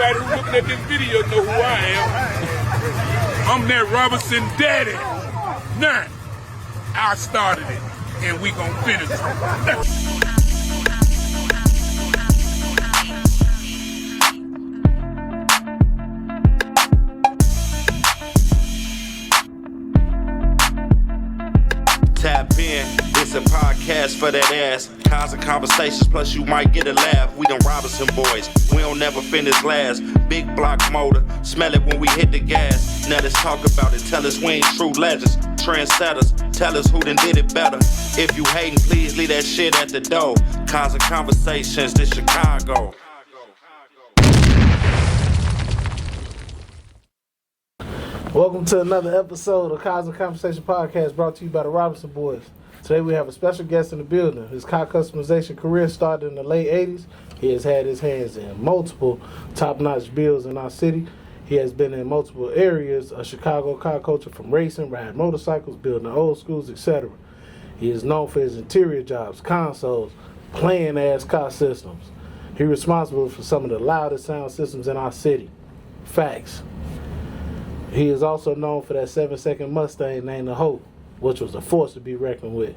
Everybody who's looking at this video know who I am. I'm that Robinson daddy. Now, I started it, and we gonna finish it. Tap in, it's a podcast for that ass. CahsNConversations, plus you might get a laugh. We them Robinson boys, we don't never finish last. Big block motor, smell it when we hit the gas. Now let's talk about it, tell us we ain't true legends. Trendsetters, tell us who done did it better. If you hating, please leave that shit at the door. CahsNConversations, this Chicago. Welcome to another episode of CahsNConversations podcast brought to you by the Robinson Boys. Today we have a special guest in the building. His car customization career started in the late 80s. He has had his hands in multiple top-notch builds in our city. He has been in multiple areas of Chicago car culture, from racing, riding motorcycles, building old schools, etc. He is known for his interior jobs, consoles, playing-ass car systems. He's responsible for some of the loudest sound systems in our city. Facts. He is also known for that 7-second Mustang named the Hope, which was a force to be reckoned with.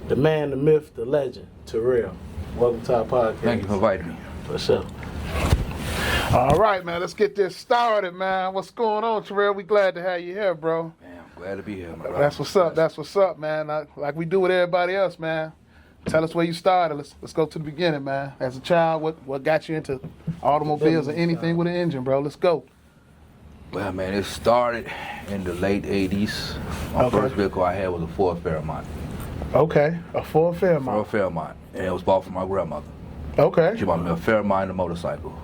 The man, the myth, the legend, Terrel. Welcome to our podcast. Thank you for inviting me. For sure. All right, man, let's get this started, man. What's going on, Terrel? We glad to have you here, bro. Man, I'm glad to be here, man. That's what's up. That's what's up, man. Like we do with everybody else, man. Tell us where you started. Let's go to the beginning, man. As a child, what got you into automobiles or anything with an engine, bro? Let's go. Well, man, it started in the late 80s. My first vehicle I had was a Ford Fairmont. Okay, a Ford Fairmont. Ford Fairmont, and it was bought from my grandmother. Okay. She bought me a Fairmont and a motorcycle.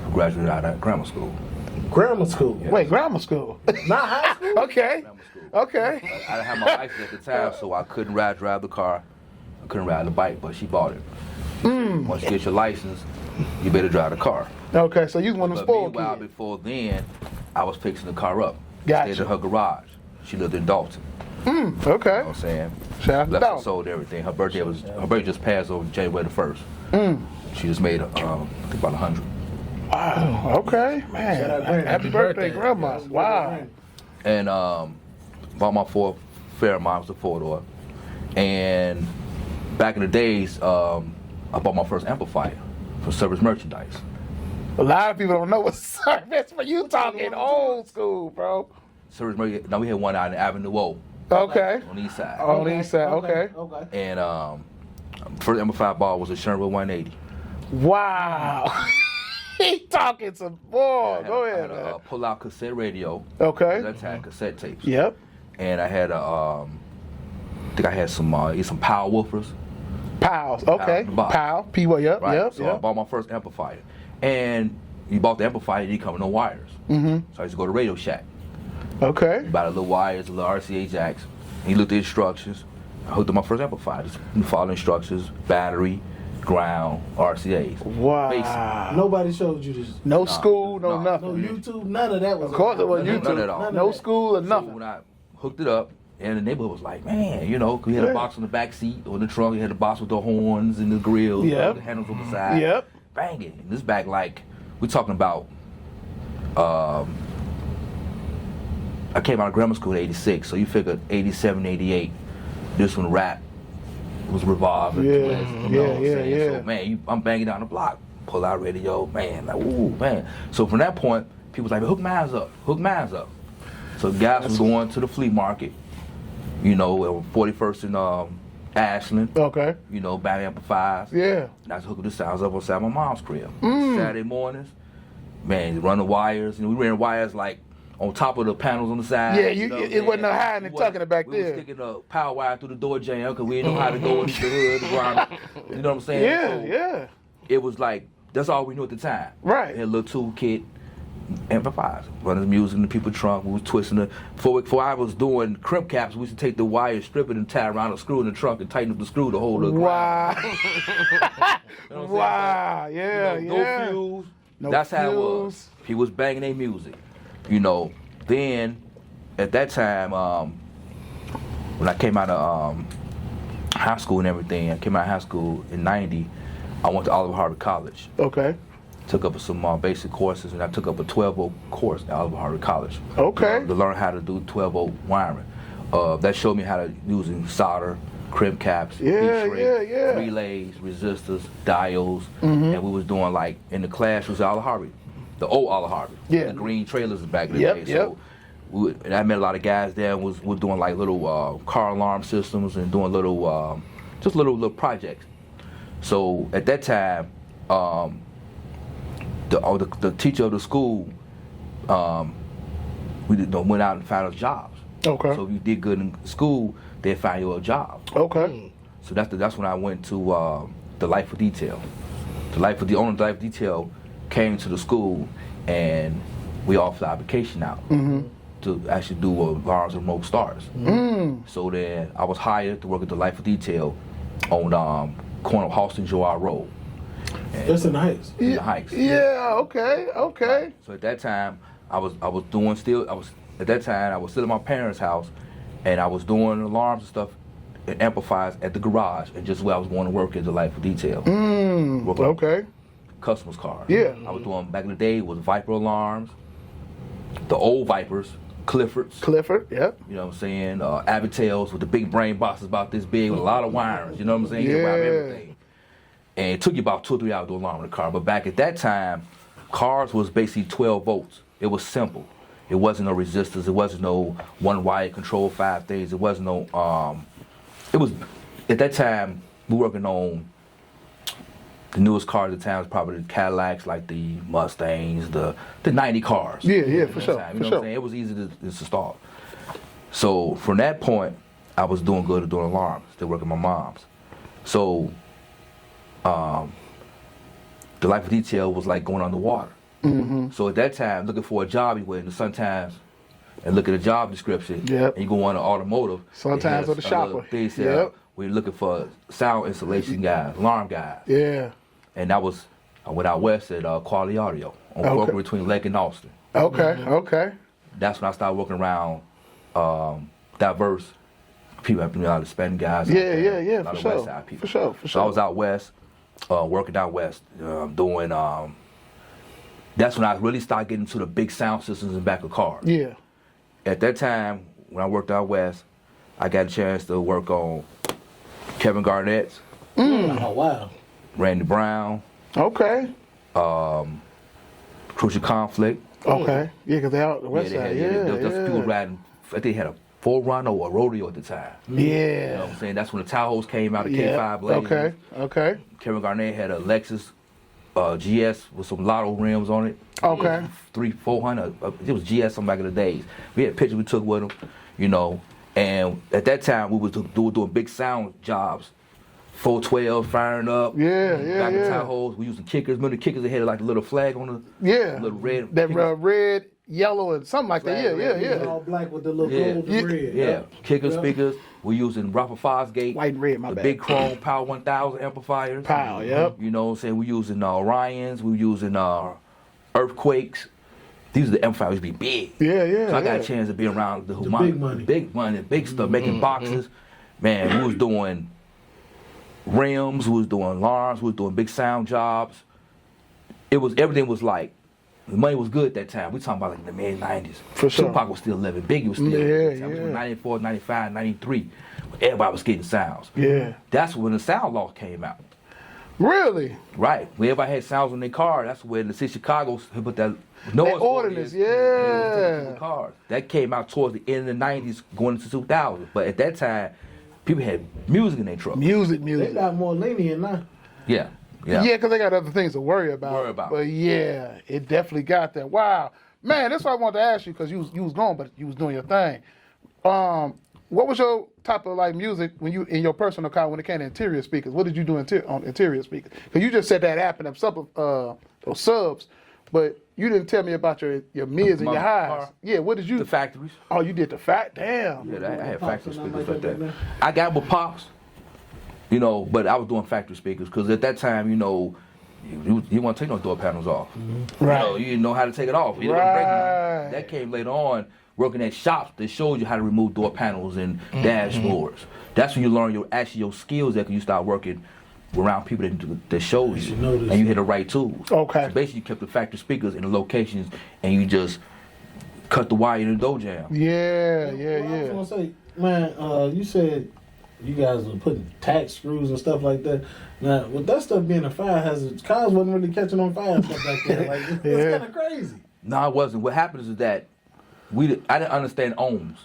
I graduated out of grammar school. Grammar school? Yeah. Wait, grammar school? Not high school? Okay. Grammar school. Okay. I didn't have my license at the time, so I couldn't drive the car. I couldn't ride the bike, but she bought it. Once you get your license, you better drive the car. Okay, so you was one of them But spoiled meanwhile, kids. before then, I was fixing the car up. Gotcha. Stayed in her garage. She lived in Dalton. Okay. You know what I'm saying? Shout out to Left and Dalton. sold everything. Her birthday just passed on January the 1st. She just made I think about 100. Wow. Okay, man. Happy birthday, Grandma. Wow. And bought my Ford Fairmont, it was a 4-door. And back in the days, I bought my first amplifier for service merchandise. A lot of people don't know what service, but you talking old school, bro. Service merchandise. Now we had one out in Avenue O. Okay. On the east side. On the east side, okay. And first amplifier I bought was a Sherman 180. Wow. He talking some boy. Go ahead, I had man. a pull-out cassette radio. Okay. That time cassette tapes. Yep. And I had I think I had some power woofers. Pals. Okay. Power. Pal. P-Way. Yep. Right. Yep. So I bought my first amplifier. And you bought the amplifier, you didn't come with no wires. Mm-hmm. So I used to go to Radio Shack. Okay. Buy the little wires, the little RCA jacks. And he looked at the instructions. I hooked up my first amplifier. Just follow the instructions, battery, ground, RCAs. Wow. Basic. Nobody showed you this. No school, no No nothing. YouTube, none of that was. Of course it was None YouTube. at all. No school or So nothing. when I hooked it up, and the neighborhood was like, man, you know, 'cause we had Yeah. a box on the back seat, or the trunk, we had a box with the horns and the grills, Yep. the handles on the side. Yep. Banging. And this back, like, we're talking about, I came out of grammar school in 86, so you figure 87, 88, this one rap was revolving. Yeah, you know what I'm yeah, saying? yeah. So, man, I'm banging down the block, pull out radio, man, like, ooh, man. So from that point, people was like, hook mines up. So guys was going to the flea market, you know, 41st and Ashland, Okay. you know, buying amplifiers. Yeah. And I was hooking the sounds up outside my mom's crib. Saturday mornings, man, run the wires. You know, we ran wires like on top of the panels on the side. Yeah, you know, it wasn't no hiding and tucking it back we there. was sticking a power wire through the door jam because we didn't know how to go into the hood, the ground. You know what I'm saying? Yeah, So yeah. it was like, that's all we knew at the time. Right. We had a little toolkit, amplifiers, running the music in the people's trunk. We was twisting the. Before I was doing crimp caps, we used to take the wire, strip it, and tie around a screw in the trunk and tighten up the screw to hold the Wow. You know what I'm saying? Wow. Yeah, You know, yeah. no fuse. No That's how it was. fuse. He was banging their music. You know, then at that time, when I came out of high school and everything, I came out of high school in '90. I went to Oliver Harvard College. Okay. took up some basic courses, and I took up a 12-volt course at Oliver Harvey College. Okay. To learn how to do 12-volt wiring. That showed me how to using solder, crimp caps, heat shrink, relays, resistors, diodes, and we was doing like in the class was Oliver Harvey, the old Oliver Harvey, the green trailers back in the day. So and I met a lot of guys there. Was doing like little car alarm systems and doing little just little projects. So at that time, the teacher of the school, we went out and found us jobs. Okay. So if you did good in school, they'd find you a job. Okay. So that's when I went to the Life of Detail. The owner of the Life of Detail came to the school, and we offered the application out to actually do alarms and remote starts. So then I was hired to work at the Life of Detail on corner of Halston Joar Road. That's in the Heights. In the Heights. Yeah. Okay. So at that time, I was still at my parents' house, and I was doing alarms and stuff and amplifiers at the garage, and just where I was going to work at the Life of Detail. Okay. Customers' cars. Yeah. I was doing back in the day was Viper alarms, the old Vipers, Cliffords. Yep. You know what I'm saying? Avitels with the big brain boxes about this big with a lot of wirings. You know what I'm saying? You can wire everything. And it took you about 2 or 3 hours to do alarm in the car. But back at that time, cars was basically 12 volts. It was simple. It wasn't no resistors. It wasn't no one wire control 5 things. It wasn't no. It was at that time we were working on the newest cars at the time was probably the Cadillacs, like the Mustangs, the 90 cars. Yeah, for sure. You know what I'm saying? It was easy to install. So from that point, I was doing good at doing alarms. Still working my mom's. So the Life of Detail was like going underwater. So at that time, looking for a job, you went in the Sun Times and look at the job description. And you go on to automotive. Sometimes with the shopper. We're looking for sound installation guys, alarm guys. Yeah. And I went out west at Quality Audio on corporate between Lake and Austin. Okay. That's when I started working around diverse people, a lot of Hispanic guys. Yeah, a lot for of sure. West Side people. For sure. So I was out west, working out west, doing. That's when I really started getting into the big sound systems in the back of cars. Yeah. At that time, when I worked out west, I got a chance to work on Kevin Garnett's. Oh, wow. Randy Brown. Okay. Crucial Conflict. Okay. Yeah, because they out the west side. Those people riding. I think they had a 4Runner or a rodeo at the time. Yeah. You know what I'm saying? That's when the Tahoes came out, the K5 Blazers. Okay. Kevin Garnett had a Lexus GS with some Lotto rims on it. Okay. 300-400. It was GS some back in the days. We had pictures we took with them, you know. And at that time, we was doing big sound jobs. 412 firing up. Yeah. Back in Tahoes, we using kickers. Remember the kickers that had like a little flag on the little red. That red, yellow, and something like that. Yeah. All black with the little gold and red. Yeah. Kicker speakers. We using Rafa Fosgate. White and red, my the bad. big chrome Power 1000 amplifiers. Yep. You know what I'm saying? We using Orions. We using Earthquakes. These are the amplifiers be big. Yeah. So I got a chance to be around the big money. Big stuff, making boxes. Man, we was doing rims, we was doing alarms, we was doing big sound jobs. Everything was like, the money was good at that time. We talking about like the mid 90s. For sure. Tupac was still living. Biggie was still living. That was 94, 95, 93. Everybody was getting sounds. Yeah. That's when the sound law came out. Really? Right. When everybody had sounds on their car, that's when the city of Chicago put that noise ordinance, cars. That came out towards the end of the 90s, going into 2000. But at that time, people had music in their truck. Music. They got more lenient now. Yeah. Yeah, because they got other things to worry about. But yeah, it definitely got that. Wow. Man, that's what I wanted to ask you, because you was gone, but you was doing your thing. What was your type of like music when you in your personal car when it came to interior speakers? What did you do on interior speakers? Because you just said that happened of subs, but you didn't tell me about your mids and your highs. Yeah, what did you? The factories. Oh, you did the damn. Yeah, I had factory speakers like that. I got with Pops, you know, but I was doing factory speakers because at that time, you know, you want to take no door panels off. Right. You know, you didn't know how to take it off. You didn't break them. That came later on, working at shops that showed you how to remove door panels and dashboards. That's when you learn your skills that you start working around people that showed you, and you had the right tools. Okay. So basically, you kept the factory speakers in the locations, and you just cut the wire in the door jam. Yeah. I was gonna say, man, you said you guys were putting tack screws and stuff like that. Now, with that stuff being a fire hazard, cars wasn't really catching on fire and stuff like that. Like, it's kind of crazy. No, it wasn't. What happens is that I didn't understand ohms.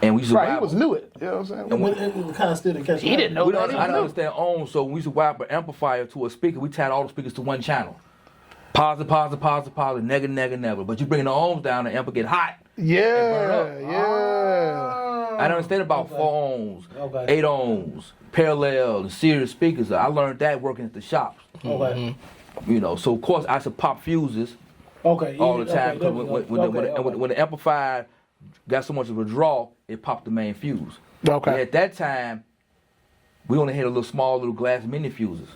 And we used to Right, he was new it. You know what I'm saying? And when it kind of still didn't catch He didn't know that. I didn't understand ohms, so when we used to wire up an amplifier to a speaker, we tied all the speakers to one channel. Positive, negative. But you bring the ohms down, the amp will get hot. Yeah. I didn't understand about 4 ohms, 8 ohms, parallel, and series speakers. I learned that working at the shops. Okay. You know, so of course I used to pop fuses all the time. Cause when the amplifier got so much of a draw, it popped the main fuse. Okay. And at that time, we only had a little glass mini fuses.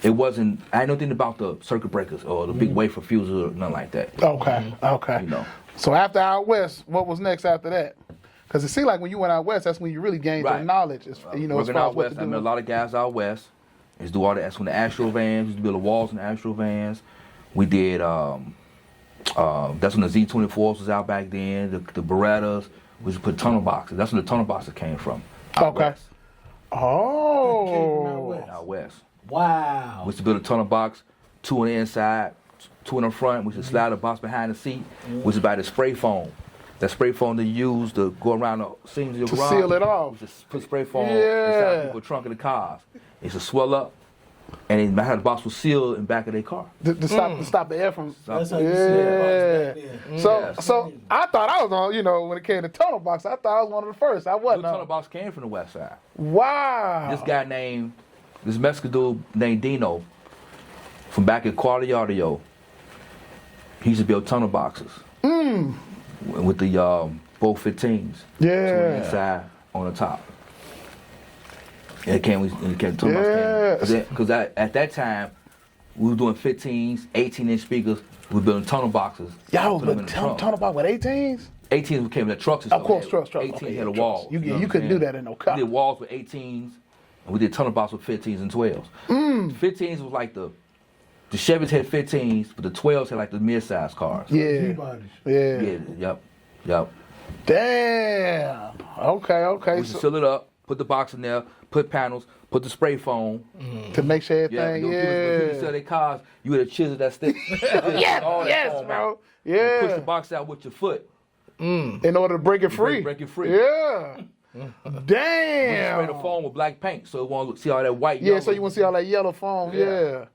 It wasn't. I didn't know anything about the circuit breakers or the big wafer fuses or nothing like that. Okay. You know. So after out west, what was next after that? Because it seemed like when you went out west, that's when you really gained the knowledge. You know, as working far out as what west, to I do. met a lot of guys out west. Used to do all that. That's when the Astro vans, used to build the walls in the Astro vans. We did. That's when the Z24s was out back then. The Berettas. We used to put tunnel boxes. That's when the tunnel boxes came from. Out west. Oh. Out west. Wow. We used to build a tunnel box, 2 on the inside, 2 in the front. We used to slide the box behind the seat. We used to buy the spray foam. That spray foam they use to go around the seams of your garage. To seal it off. Just put spray foam inside people's trunk of the cars. It used to swell up, and then the box was sealed in the back of their car. To stop the air from. That's how you see the box back then. So I thought I was on, you know, when it came to tunnel box, I thought I was one of the first. I wasn't. The tunnel box came from the west side. Wow. This Mexican dude named Dino, from back at Quality Audio, he used to build tunnel boxes. With the both 15s. Yeah. So on the inside, on the top. And it came tunnel box came. Because at that time, we were doing 15s, 18-inch speakers. We were building tunnel boxes. Y'all was building tunnel box with 18s? 18s came in the trucks. Of course, trucks. 18s had a wall. You couldn't do that in no car. We did walls with 18s, and we did tunnel box with 15s and 12s. 15s was like the Chevys had 15s, but the 12s had like the mid-size cars. Yeah. Yep. Damn. Okay. We used to seal it up, put the box in there, put panels, put the spray foam. To make sure everything, When people sell their cars, you had a chisel that stick. yes, bro. Yeah. Push the box out with your foot. In order to break it free. Break it free. Yeah. Damn. Spray the foam with black paint so it won't see all that white. Yeah, so you want to see all that yellow foam. Yeah.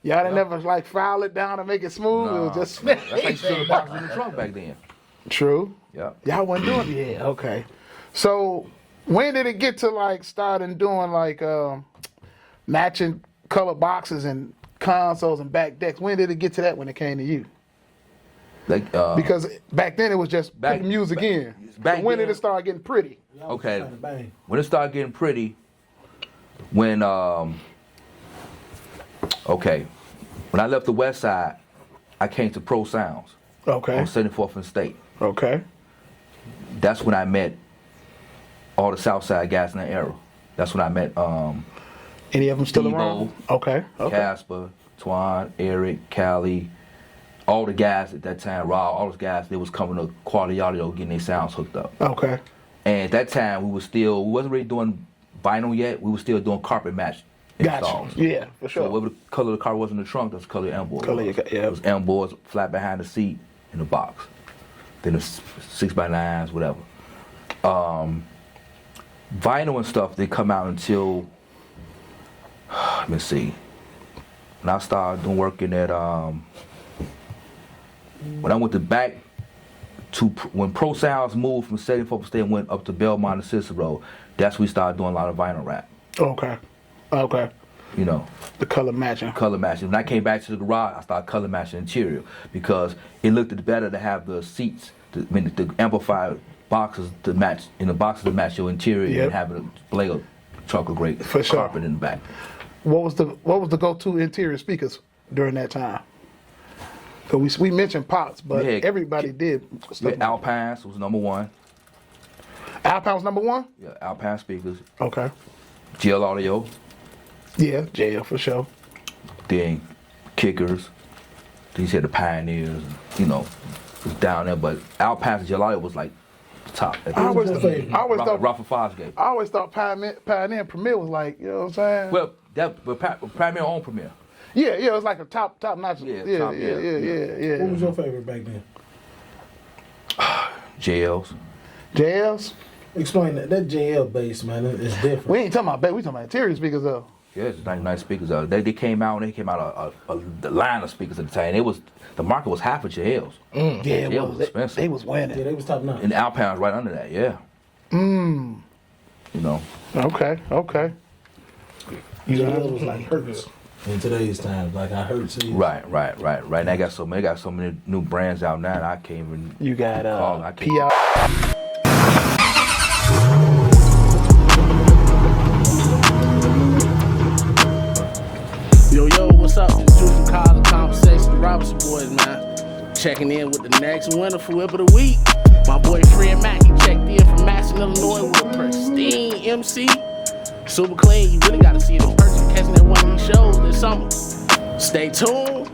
Y'all didn't never like file it down and make it smooth. It was just that's how you seal the boxes in the trunk back then. True. Yeah. Y'all wasn't doing it. Yeah. Okay. So when did it get to like starting doing like matching color boxes and consoles and back decks? When did it get to that when it came to you? Like Because back then it was just put the music in. Back So when then, did it start getting pretty? Okay. When it started getting pretty, when I left the West Side, I came to Pro Sounds. Okay. On 74th and State. Okay. That's when I met all the South Side guys in that era. That's when I met Any of them still Debo, around? Okay. Casper, Twan, Eric, Callie, all the guys at that time, Rob, all those guys, they was coming to Quality Audio getting their sounds hooked up. Okay. And at that time, we wasn't really doing vinyl yet. We were still doing carpet match installs. Gotcha. Yeah, for sure. So whatever the color of the car was in the trunk, that's the color of the M board. Yeah. It was M boards flat behind the seat in the box. Then it's 6x9s, whatever. Vinyl and stuff, they come out until, let me see. When I started working at, when I went back to, when Pro Sounds moved from 74th State and went up to Belmont and Cicero, that's when we started doing a lot of vinyl rap. Okay. You know. The color matching. When I came back to the garage, I started color matching interior because it looked better to have the seats, the amplified boxes to match, in the boxes to match your interior and have a display of chocolate gray carpet in the back. What was the go-to interior speakers during that time? Because we mentioned Pops, but everybody did. Alpines was number one. Alpine was number one? Yeah, Alpine speakers. Okay. GL Audio. Yeah, JL for sure. Then Kickers. Then you said the Pioneers. You know, was down there, but Alpine and Gelato was like the top. I always thought Rafa Fosgate. I always thought Pioneer and Premier was like, you know what I'm saying? Well, Pioneer owned Premier. Yeah, it was like a top notch. Yeah. What was your favorite back then? JLs. JLs? Explain that. That JL bass, man, is different. We ain't talking about bass, we talking about interior speakers though. Yeah, it's nice speakers. They came out the line of speakers at the time. The market was half of JLs. Yeah, it was expensive. They was winning. Yeah, they was top notch. And the Alpine's right under that. Yeah. You know. Okay. JL was like Hertz in today's times. Like I heard. Right. And they got so many new brands out now that I can't even. You got PR. Yo, what's up? It's Drew from CahsNConversations, the Robinson Boys, man. Checking in with the next winner for Whip of the Week. My boy Fred Mack, he checked in from Madison, Illinois with a pristine MC. Super clean, you really gotta see it in person, catching at one of these shows this summer. Stay tuned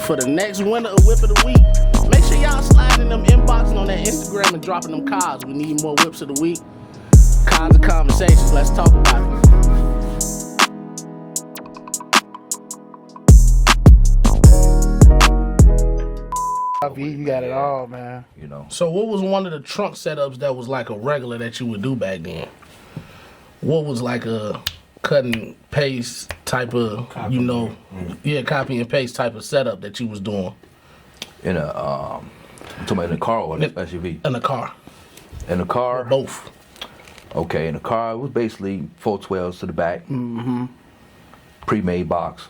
for the next winner of Whip of the Week. Make sure y'all sliding them inboxing on that Instagram and dropping them cards. We need more whips of the week. CahsNConversations, let's talk about it. You got it all, man. You know. So what was one of the trunk setups that was like a regular that you would do back then? What was like a cut and paste type of, copy and paste type of setup that you was doing? In a, I'm talking about in the car or in the SUV? In the car. In the car? Both. Okay, in the car, it was basically 412s to the back. Pre-made box.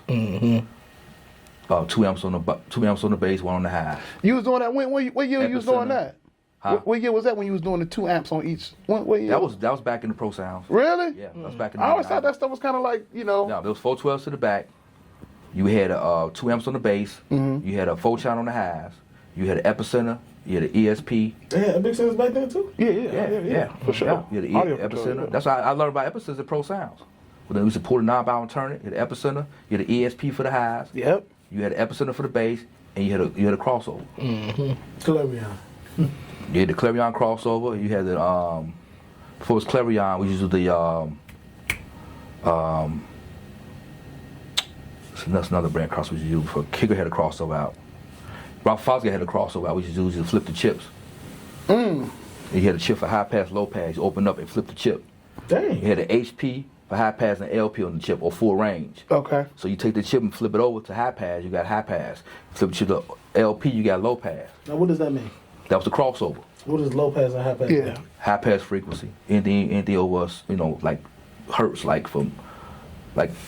2 amps on the bass, 1 on the high. You was doing that what year you was doing that? Huh? What year was that when you was doing the 2 amps on each? What year? That was back in the Pro Sounds. Really? Yeah, that was back in the I always thought that stuff was kind of like, No, there was 412s to the back. You had 2 amps on the bass. You had a 4-channel on the highs. You had an epicenter. You had an ESP. They had big centers back then too? Yeah, for sure. Yeah. You had an epicenter. That's how I learned about epicenters at Pro Sounds. Well, then we used to pull the knob out and turn it. You had an epicenter. You had an ESP for the highs. Yep. You had an epicenter for the bass, and you had a crossover. Clarion. You had the Clarion crossover. You had the before it was Clarion, we used to do that's another brand crossover we used for Kicker had a crossover out. Rafa Fosgate had a crossover out. We used to flip the chips. And you had a chip for high pass, low pass. You open up and flip the chip. Dang. You had an HP for high pass and LP on the chip, or full range. Okay. So you take the chip and flip it over to high pass, you got high pass. Flip it to the LP, you got low pass. Now what does that mean? That was the crossover. What is low pass and high pass? Yeah. High pass frequency. Anything over, like hertz, like from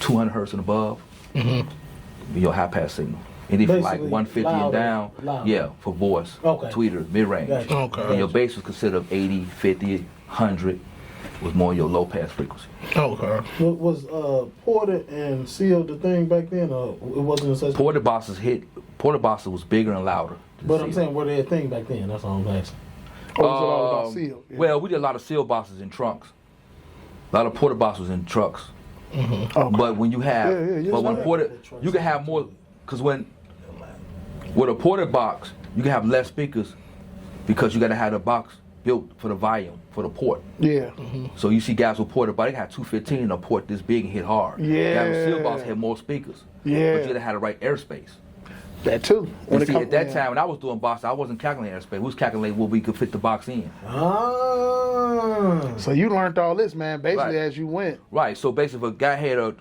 200 hertz and above. Your high pass signal. Anything from like 150 and down. Yeah, for voice. Okay. Tweeter, mid range. Gotcha. Okay. And your bass was considered 80, 50, 100 was more your low pass frequency. Okay. Was ported and sealed the thing back then, or it wasn't such? Porter boxes was bigger and louder. But I'm saying, were they a thing back then? That's all I'm asking. Or was it all about seal? Yeah. Well, we did a lot of seal boxes in trunks. A lot of porter boxes in trucks. Okay. But when you have, when porter, you can have more, because with a porter box, you can have less speakers because you got to have the box built for the volume, for the port. Yeah. So you see guys with porter box, they got 215 in a port this big and hit hard. Yeah. Guys with seal box had more speakers. Yeah. But you got to have the right airspace. That too. And see, at that time, when I was doing box, I wasn't calculating airspace. We was calculating what we could fit the box in. Ah. So you learned all this, man, basically Right. as you went. Right. So basically, if a guy had a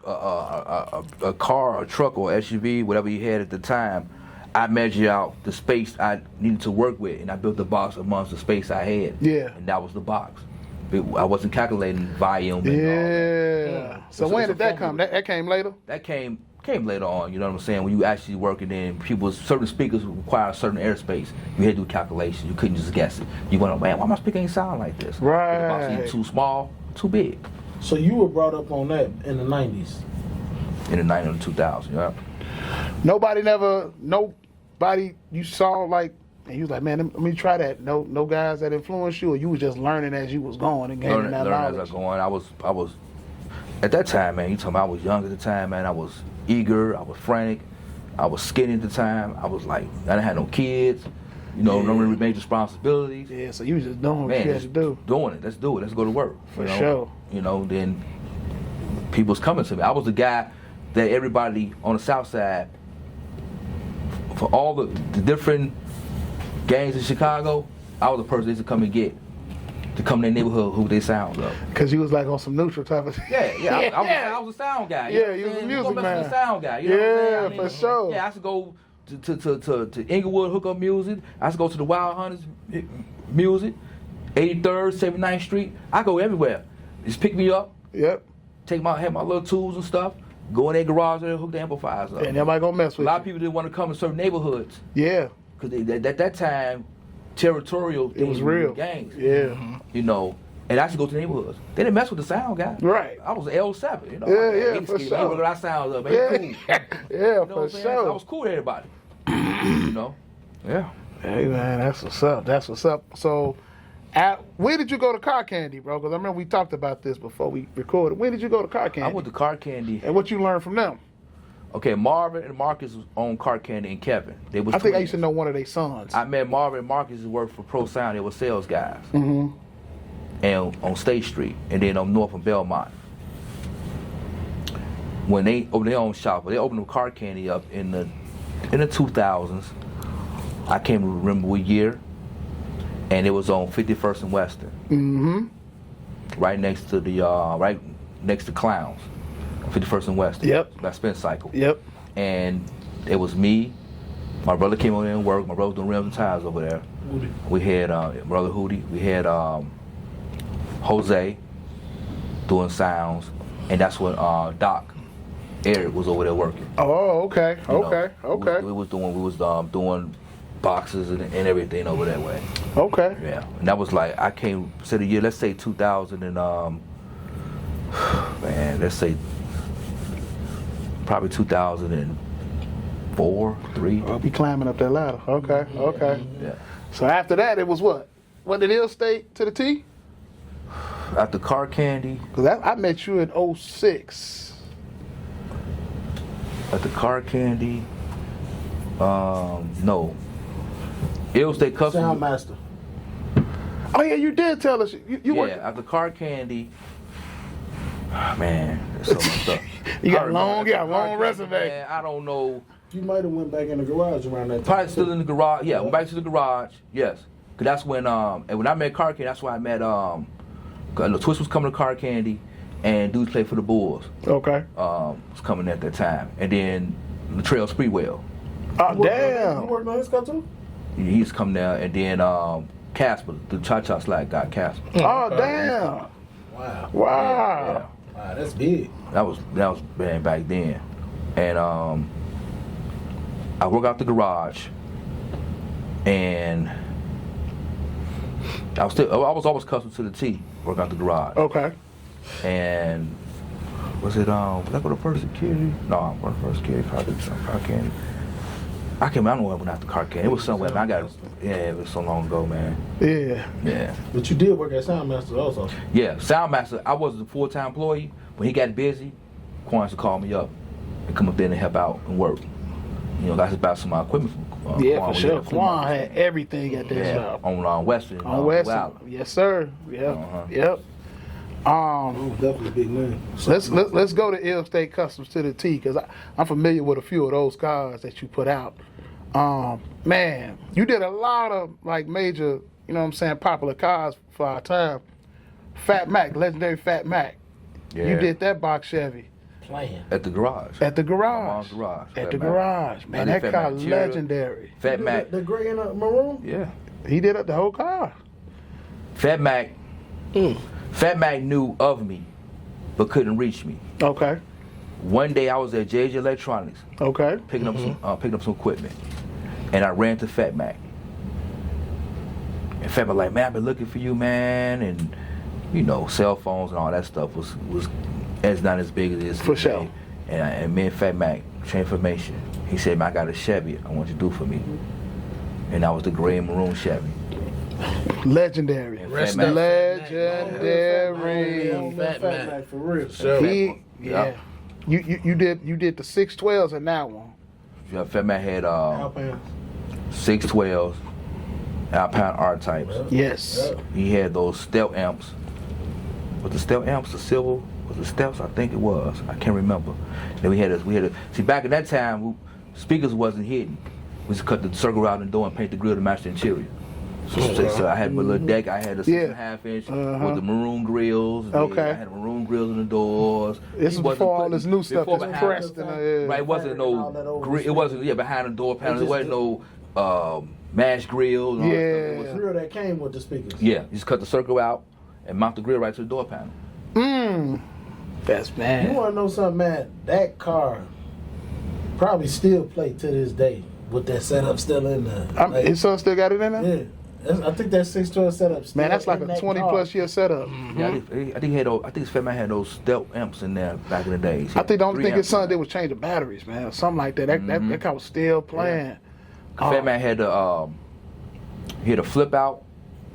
car, a truck, or SUV, whatever he had at the time, I measured out the space I needed to work with, and I built the box amongst the space I had. Yeah. And that was the box. I wasn't calculating volume. And all that. Yeah. So when did that come? That came later? That came later on. You know what I'm saying? When you actually working in, certain speakers require a certain airspace. You had to do calculations. You couldn't just guess it. You went, man, why my speaker ain't sound like this? Right. The box either too small, too big. So you were brought up on that in the 90s. In the 90s and 2000s, yeah. Nobody you saw like, and you was like, man, let me try that. No guys that influenced you, or you was just learning as you was going and gaining that Learning knowledge. as I was going. I was At that time, man, you talking about I was young at the time, man. I was eager, I was frantic, I was skinny at the time. I was like, I didn't have no kids, no really major responsibilities. Yeah, so you was just doing what you had to do. Doing it, let's do it, let's go to work. For sure. Then people's coming to me. I was the guy that everybody on the South Side, for all the different gangs in Chicago, I was the person they used to come and get, to come in their neighborhood, who they sounds up. Cause you was like on some neutral type of. I was a sound guy. You was a music man. A sound guy. You know what I'm saying? For sure. Yeah, I used to go to Inglewood, hook up music. I used to go to the Wild Hunters music, 83rd, 79th Street. I go everywhere. Just pick me up. Yep. Have my little tools and stuff. Go in their garage and hook the amplifiers up. And nobody gonna mess with you. A lot of people didn't want to come to certain neighborhoods. Yeah. Because at that time, territorial. It was real. Gangs. Yeah. And I should go to the neighborhoods. They didn't mess with the sound guy. Right. I was L7. Yeah, for sure. Look at our sounds up. Yeah, Cool. For sure. I was cool with everybody. Yeah. Hey man, that's what's up. That's what's up. So, where did you go to Car Candy, bro? Because I remember we talked about this before we recorded. When did you go to Car Candy? I went to Car Candy. And what you learned from them? Okay, Marvin and Marcus owned Car Candy and Kevin. They was I think twins. I used to know one of their sons. I met Marvin and Marcus who worked for Pro Sound. They were sales guys. Mm-hmm. And on State Street, and then on North and Belmont. When they opened their own shop, they opened Car Candy up in the 2000s. I can't remember what year, and it was on 51st and Western. Mm-hmm. Right next to Clowns, 51st and Western. Yep. That spin cycle. Yep. And it was me. My brother came over there and worked. My brother was doing rims and tires over there. Hootie. We had brother Hootie. We had Jose doing sounds, and that's when Doc Eric was over there working. Oh, okay, okay. We was doing boxes and everything over that way. Okay. Yeah, and that was like I came to the year. Let's say 2000 and let's say probably 2004, 3. I'll be climbing up that ladder. Okay, okay. Yeah. So after that, it was what? What did Ill State to the T? After Car Candy. Because I met you in 06. At the Car Candy, no. Ill State Custom. Soundmaster. Oh yeah, you did tell us. You worked. At the Car Candy. Man, there's so much stuff. You got a long resume. Man, I don't know. You might have went back in the garage around that time. Probably still in the garage. Yeah, went back to the garage. Yes, cause that's when and when I met Car Candy, that's when I met Twist was coming to Car Candy, and dudes played for the Bulls. Okay. Was coming at that time, and then Terrel Stops. Oh damn! You worked on his car too? He's come there, and then Casper, the Cha-Cha Slide guy, Casper. Oh damn! Wow. Wow. Wow, that's big. That was bad back then, and I work out the garage, and I was always accustomed to the T. Work out the garage. Okay. And was it was I go to First Security? No, I went to First Security. Car Candy. I don't know when I went out to Car Candy. It was somewhere. It was so long ago, man. Yeah. Yeah. But you did work at Soundmaster also. Yeah, Soundmaster. I wasn't a full-time employee. When he got busy, Quan used to call me up and come up there and help out and work. Got to buy some of my equipment from Yeah, Quan. for sure. Quan had everything at that shop. On Western. On Western. Yes, sir. Yep. Yep. Definitely a big name. Let's go to Ill State Customs to the T, because I'm familiar with a few of those cars that you put out. Man, you did a lot of like major, popular cars for our time. Fat Mac, legendary Fat Mac. Yeah. You did that box Chevy. Playing. At the garage. At the garage. My mom's garage. At Fat the Mac. garage. Man, that car legendary. Fat Mac. The gray and maroon? Yeah. He did up the whole car. Fat Mac. Fat Mac knew of me, but couldn't reach me. Okay. One day I was at JJ Electronics. Okay. Picking up some equipment, and I ran to Fat Mac. And Fat Mac like, man, I've been looking for you, man, and cell phones and all that stuff was it's not as big as it is for today. sure. And me and Fat Mac exchanged information. He said, man, I got a Chevy I want you to do for me. And that was the gray and maroon Chevy. Legendary. Rest Fat up. Legendary. Fat Mac. For real. Yeah. You did the 612s in that one. Yeah, Fat Man had Alpine. 612s, Alpine R types. Yes. He had those stealth amps. Was the stealth amps the silver? Was the stealths? I think it was. I can't remember. Then we had a see back in that time, speakers wasn't hidden. We just cut the circle out in the door and paint the grill to match the interior. So I had my little deck. I had a 6.5 inch with the maroon grills. Okay. I had maroon grills in the doors. This is before all this new stuff is pressed. Right, it wasn't no grill. It wasn't behind the door panels. It wasn't no mash grills. It was the grill that came with the speakers. Yeah, you just cut the circle out and mount the grill right to the door panel. That's bad. You want to know something, man? That car probably still play to this day with that setup still in there. His son still got it in there? Yeah. I think that 612 setup still Man, that's like in a that 20 car. plus year setup. Yeah, I think he had those. I think Fat Man had those stealth amps in there back in the days. I think the only thing his son did did was change the batteries, man, or something like that. That car was still playing. Fat Man had the he had a flip out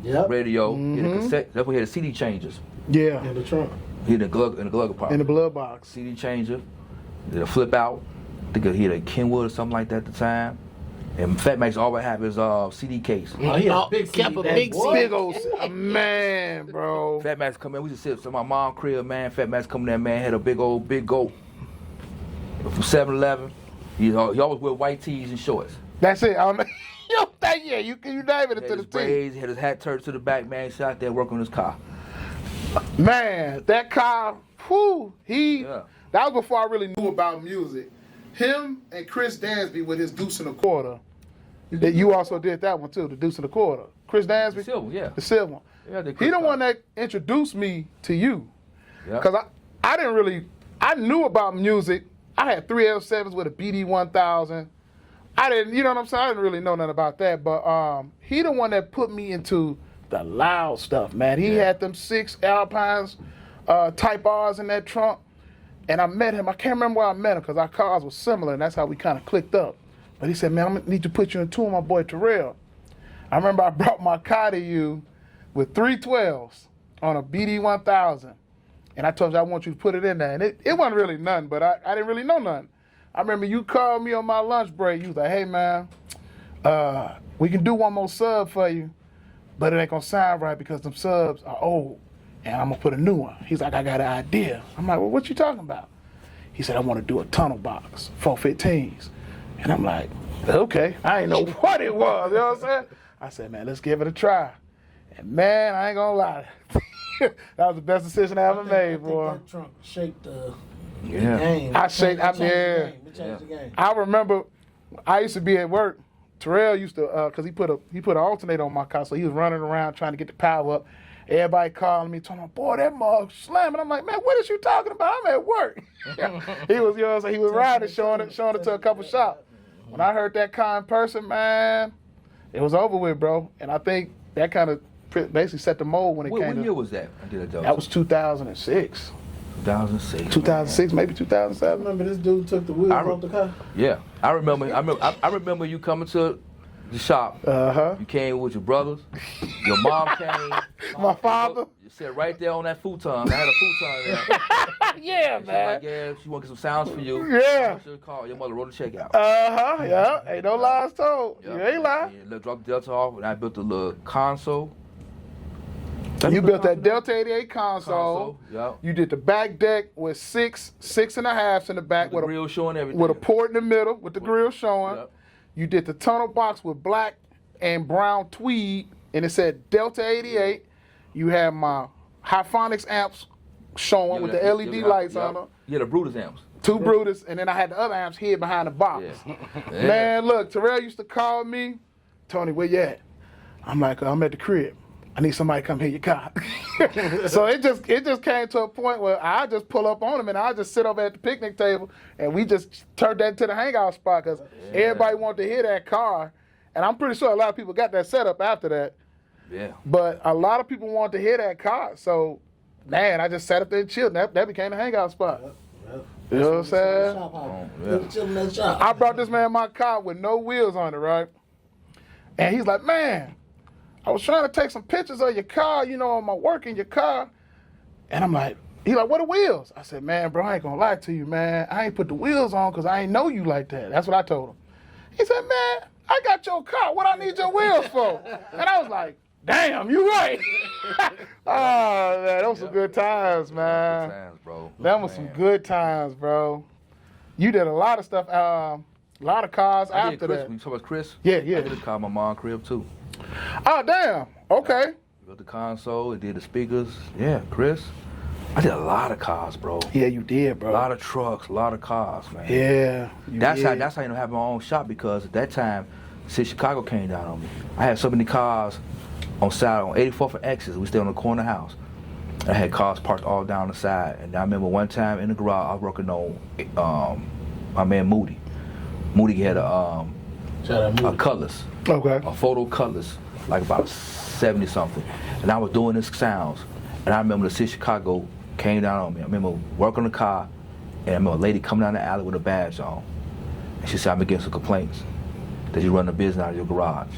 radio. He had a cassette. That's when he had the CD changers. Yeah, In the trunk. He had in the glove compartment. in the blood box. CD changer. Did a flip out. I think he had a Kenwood or something like that at the time. And Fat Max always had his CD case. Oh, he had a big kept a CD. big What? Big old, man, bro. Fat Max come in. We used to sit to my mom crib, man. Fat Max come in there, man. Had a big goat from 7-Eleven. He always wear white tees and shorts. That's it. You name it He to had the his T. braids. He had his hat turned to the back, man. He out there working on his car. Man, that car, whew, Yeah. that was before I really knew about music. Him and Chris Dansby with his Deuce and a Quarter. That you also did that one too, the Deuce and a Quarter. Chris Dansby? The silver, yeah. The silver one. Yeah, the He Chris the one that introduced me to you. Yeah. Because I knew about music. I had 3 L7s with a BD 1000. I didn't, you know what I'm saying? I didn't really know nothing about that. But he the one that put me into the loud stuff, man. He had them 6 Alpines Type R's in that trunk. And I met him. I can't remember where I met him because our cars were similar, and that's how we kind of clicked up. But he said, man, I'm going to need to put you in tune with my boy Terrell. I remember I brought my car to you with 312s on a BD 1000. And I told you I want you to put it in there. And it wasn't really nothing, but I didn't really know nothing. I remember you called me on my lunch break. You was like, hey, man, we can do one more sub for you, but it ain't going to sound right because them subs are old. And I'm going to put a new one. He's like, I got an idea. I'm like, well, what you talking about? He said, I want to do a tunnel box, 415s. And I'm like, okay. I ain't know what it was, you know what I'm saying? I said, man, let's give it a try. And man, I ain't going to lie. That was the best decision I ever made, boy. That trunk shaped the Yeah. game. I shaped, It changed the game. I remember I used to be at work. Terrell used to, because he put an alternator on my car, so he was running around trying to get the power up. Everybody calling me, telling me, boy, that mug slamming. I'm like, man, what is you talking about? I'm at work. He was, you know, so he was riding, showing it to a couple shops. When I heard that car in person, man, it was over with, bro. And I think that kind of basically set the mold when it came to. What year was that? That was 2006. 2006. 2006, maybe 2007. Remember this dude took the wheels off the car? Yeah, I remember you coming to the shop. You came with your brothers. Your mom came. My father. You sat right there on that futon. I had a futon there. Yeah, And she man. like, yeah, she want to get some sounds for you. Yeah. She call. Your mother wrote a check out. Yeah. Ain't no lies told. Yeah. You ain't lying. And you dropped the Delta off, and I built a little console. You built that Delta 88 console. Yep. You did the back deck with 6.5s in the back With the grill showing everything. with a port in the middle with the grill showing. Yep. You did the tunnel box with black and brown tweed, and it said Delta 88. You had my Hyphonics amps showing with the LED lights on them. You had a Brutus amps. 2 Brutus, and then I had the other amps hid behind the box. Yeah. Man, look, Terrell used to call me, Tony, where you at? I'm like, I'm at the crib. I need somebody to come hit your car. So it just came to a point where I just pull up on him and I just sit over at the picnic table and we just turned that into the hangout spot because everybody wanted to hear that car. And I'm pretty sure a lot of people got that set up after that. Yeah. But a lot of people wanted to hear that car. So, man, I just sat up there and chilled. That became the hangout spot. You know what I'm saying? I brought this man my car with no wheels on it, right? And he's like, man, I was trying to take some pictures of your car, you know, on my work in your car. And I'm like, he like, what are wheels? I said, man, bro, I ain't gonna lie to you, man. I ain't put the wheels on because I ain't know you like that. That's what I told him. He said, man, I got your car. What I need your wheels for? And I was like, damn, you right. Oh, man, those some good times, man. Good times, bro. That was some good times, bro. You did a lot of stuff, a lot of cars I did after Chris, that. when you talk about Chris? Yeah. I did a car in my mom's crib too. Oh, damn. Okay. Built the console, it did the speakers. Yeah, Chris. I did a lot of cars, bro. Yeah, you did, bro. A lot of trucks, a lot of cars, man. Yeah. That's how I ended up having my own shop, because at that time, since Chicago came down on me, I had so many cars on 84th and X's. We stayed on the corner house. I had cars parked all down the side. And I remember one time in the garage, I was working on my man Moody. Moody had a Cutlass. Okay. A photo Cutlass, like about 70 something. And I was doing this sounds. And I remember the city of Chicago came down on me. I remember working on the car, and I remember a lady coming down the alley with a badge on. And she said, I've been getting some complaints that you run a business out of your garage.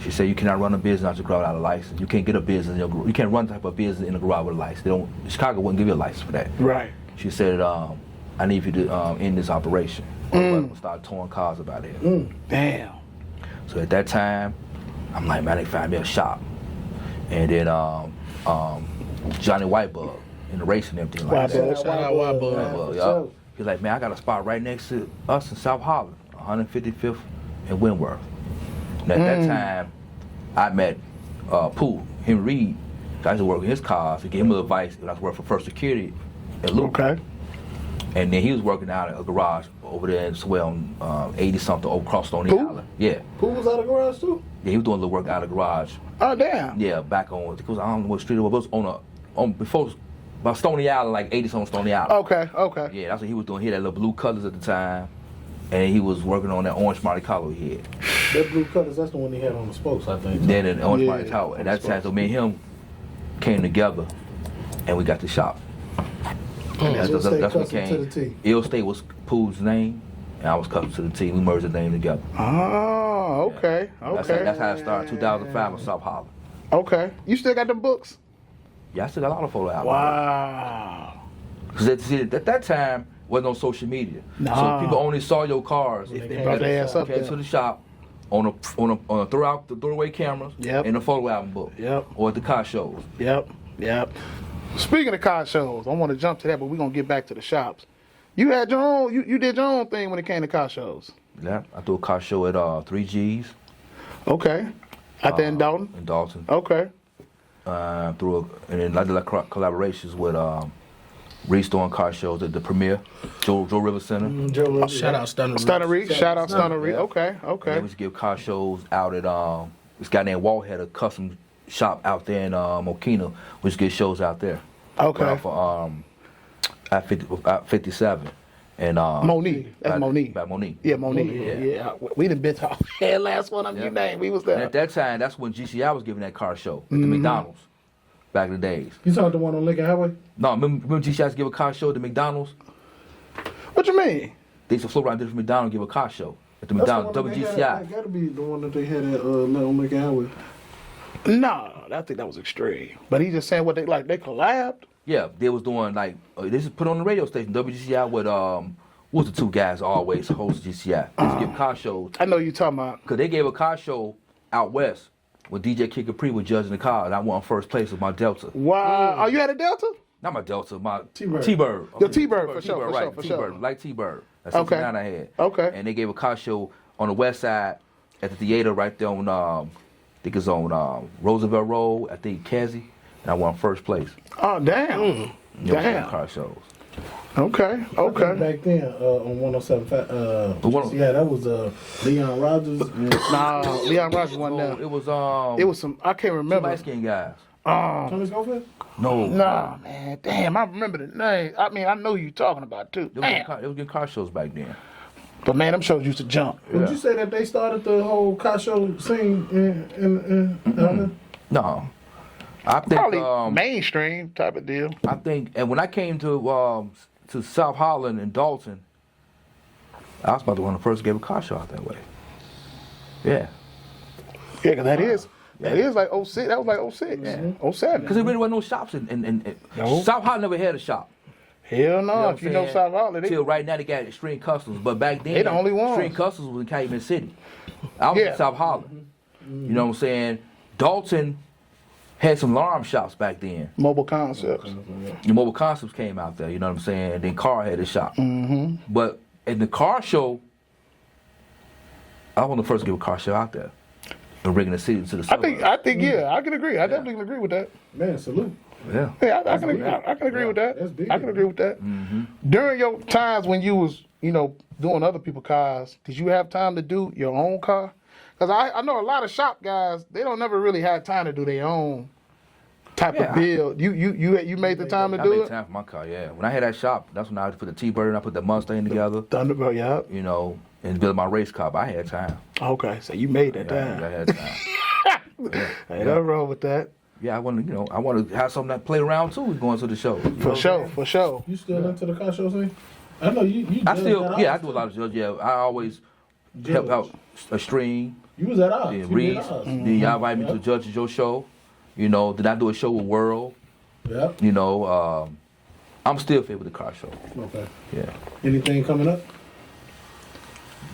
She said, you cannot run a business out of your garage without a license. You can't get a business in your garage. You can't run type of business in the garage with a license. Chicago wouldn't give you a license for that. Right. She said, I need you to end this operation. Or start towing cars about here. Damn. So at that time, I'm like, man, they find me a shop. And then Johnny Whitebug in the racing and everything like that. Shout out Whitebug. Yup. He's like, man, I got a spot right next to us in South Holland, 155th and Wentworth. And at that time, I met Pooh, Henry Reed. I used to work in his cars to give him advice when I was working for First Security at Luke. Okay. And then he was working out at a garage over there in Swell, 80-something, over across Stony Island. Yeah. Who was out of garage too? Yeah, he was doing a little work out of the garage. Oh, damn. Yeah, back on, I don't know what street it was, before, about Stony Island, like 80-something Stony Island. Okay. Yeah, that's what he was doing. He had that little blue colors at the time. And he was working on that orange Monte Carlo he had. That blue colors, that's the one he had on the spokes, I think. Then an orange Monte Carlo. And that time, so me and him came together, and we got the shop. That's what came. To the T. Ill State was Pooh's name, and I was custom to the T. We merged the name together. Oh, okay. That's how it started. 2005 in South Holland. Okay. You still got them books? Yeah, I still got a lot of photo albums. Wow. Because at that time, wasn't no social media. Nah. So people only saw your cars if they brought their ass up came there. to the shop on a throughout the throwaway cameras and a photo album book. Yep. Or at the car shows. Yep. Speaking of car shows, I want to jump to that, but we're gonna get back to the shops. You had your own, you did your own thing when it came to car shows. Yeah, I threw a car show at 3Gs. Okay. Out there in Dalton? In Dalton. Okay. And then I did like collaborations with restoring car shows at the Premier, Joe River Center. Shout out Stunner. Stunner Reed. Shout out Stunner Reed. Okay. And we used to give car shows out at this guy named Walt had a custom shop out there in Mokina. We used to get shows out there. Okay. Right off of 57. And Monique. That's Monique. By Monique. Yeah, Monique. Yeah. We done been talking. Last one you named, we was there. And at that time, that's when GCI was giving that car show at the McDonald's. Back in the days. You talking the one on Lincoln Highway? No, remember GCI used to give a car show at the McDonald's? What you mean? They used to float around different McDonald's and give a car show at the McDonald's, WGCI. That gotta be the one that they had at on Lincoln Highway. No, I think that was extreme. But he just saying what they collabed? Yeah, they was doing like, they just put on the radio station, WGCI with, what's the two guys always host GCI? They used to give car shows. I know you talking about. Because they gave a car show out west when DJ Kid Capri was judging the car, and I won first place with my Delta. Wow. Oh, you had a Delta? Not my Delta, my T-Bird. T-Bird. Your T-Bird, for sure, right, for T-Bird, sure. like T-Bird. That's Okay. 69 I had. Okay. And they gave a car show on the west side at the theater right there on, I think it's on Roosevelt Road, I think Kazi, and I won first place. Oh, damn. Damn. Car shows. Okay. Back then on 107. Yeah, that was Leon Rogers. Nah, Leon Rogers wasn't there. It was It was some, I can't remember. light skinned guys. Tony Schofield? No. Nah, man. Damn, I remember the name. I mean, I know who you talking about, too. It was good car shows back then. But, man, them shows used to jump. Would you say that they started the whole car show scene in No. I think Probably mainstream type of deal. I think, and when I came to South Holland and Dalton, I was about the one who first gave a car show out that way. Yeah. Yeah, because That is like 06. That was like 06. Yeah. 07. Because there really wasn't no shops in No. South Holland never had a shop. Hell no. what If you I'm know saying? South Holland, Till right now they got Extreme Customs, but back then They the only ones. Extreme Customs was in Calumet City. I was in South Holland. You know what I'm saying? Dalton had some alarm shops back then. Mobile Concepts. The Mobile Concepts came out there, you know what I'm saying? And then Carr had a shop. But in the car show, I want to first give a car show out there. And bringing the city to the suburbs. I think, yeah, I can agree. I definitely can agree with that. Man, salute. Yeah. Yeah, I can agree with that. That's big. I can agree with that. During your times when you was, doing other people's cars, did you have time to do your own car? Because I know a lot of shop guys, they don't never really have time to do their own type of build. You made the time to I do made it? time for my car, yeah. When I had that shop, that's when I put the T-Bird and I put the Mustang together, Thunderbird, yeah. And build my race car, but I had time. Okay, so you made that time. I had time. Ain't nothing wrong with that. Yeah, I want to have something that play around too with going to the show. For sure. You still into the car show thing? I know you I judge still, that yeah, I ours. do a lot of judge. Yeah, I always help out a stream. You was at ours. Yeah, You Reese. did ours. Then y'all invite me to judge your show. Then I do a show with World. Yep. I'm still fit with the car show. Okay. Yeah. Anything coming up?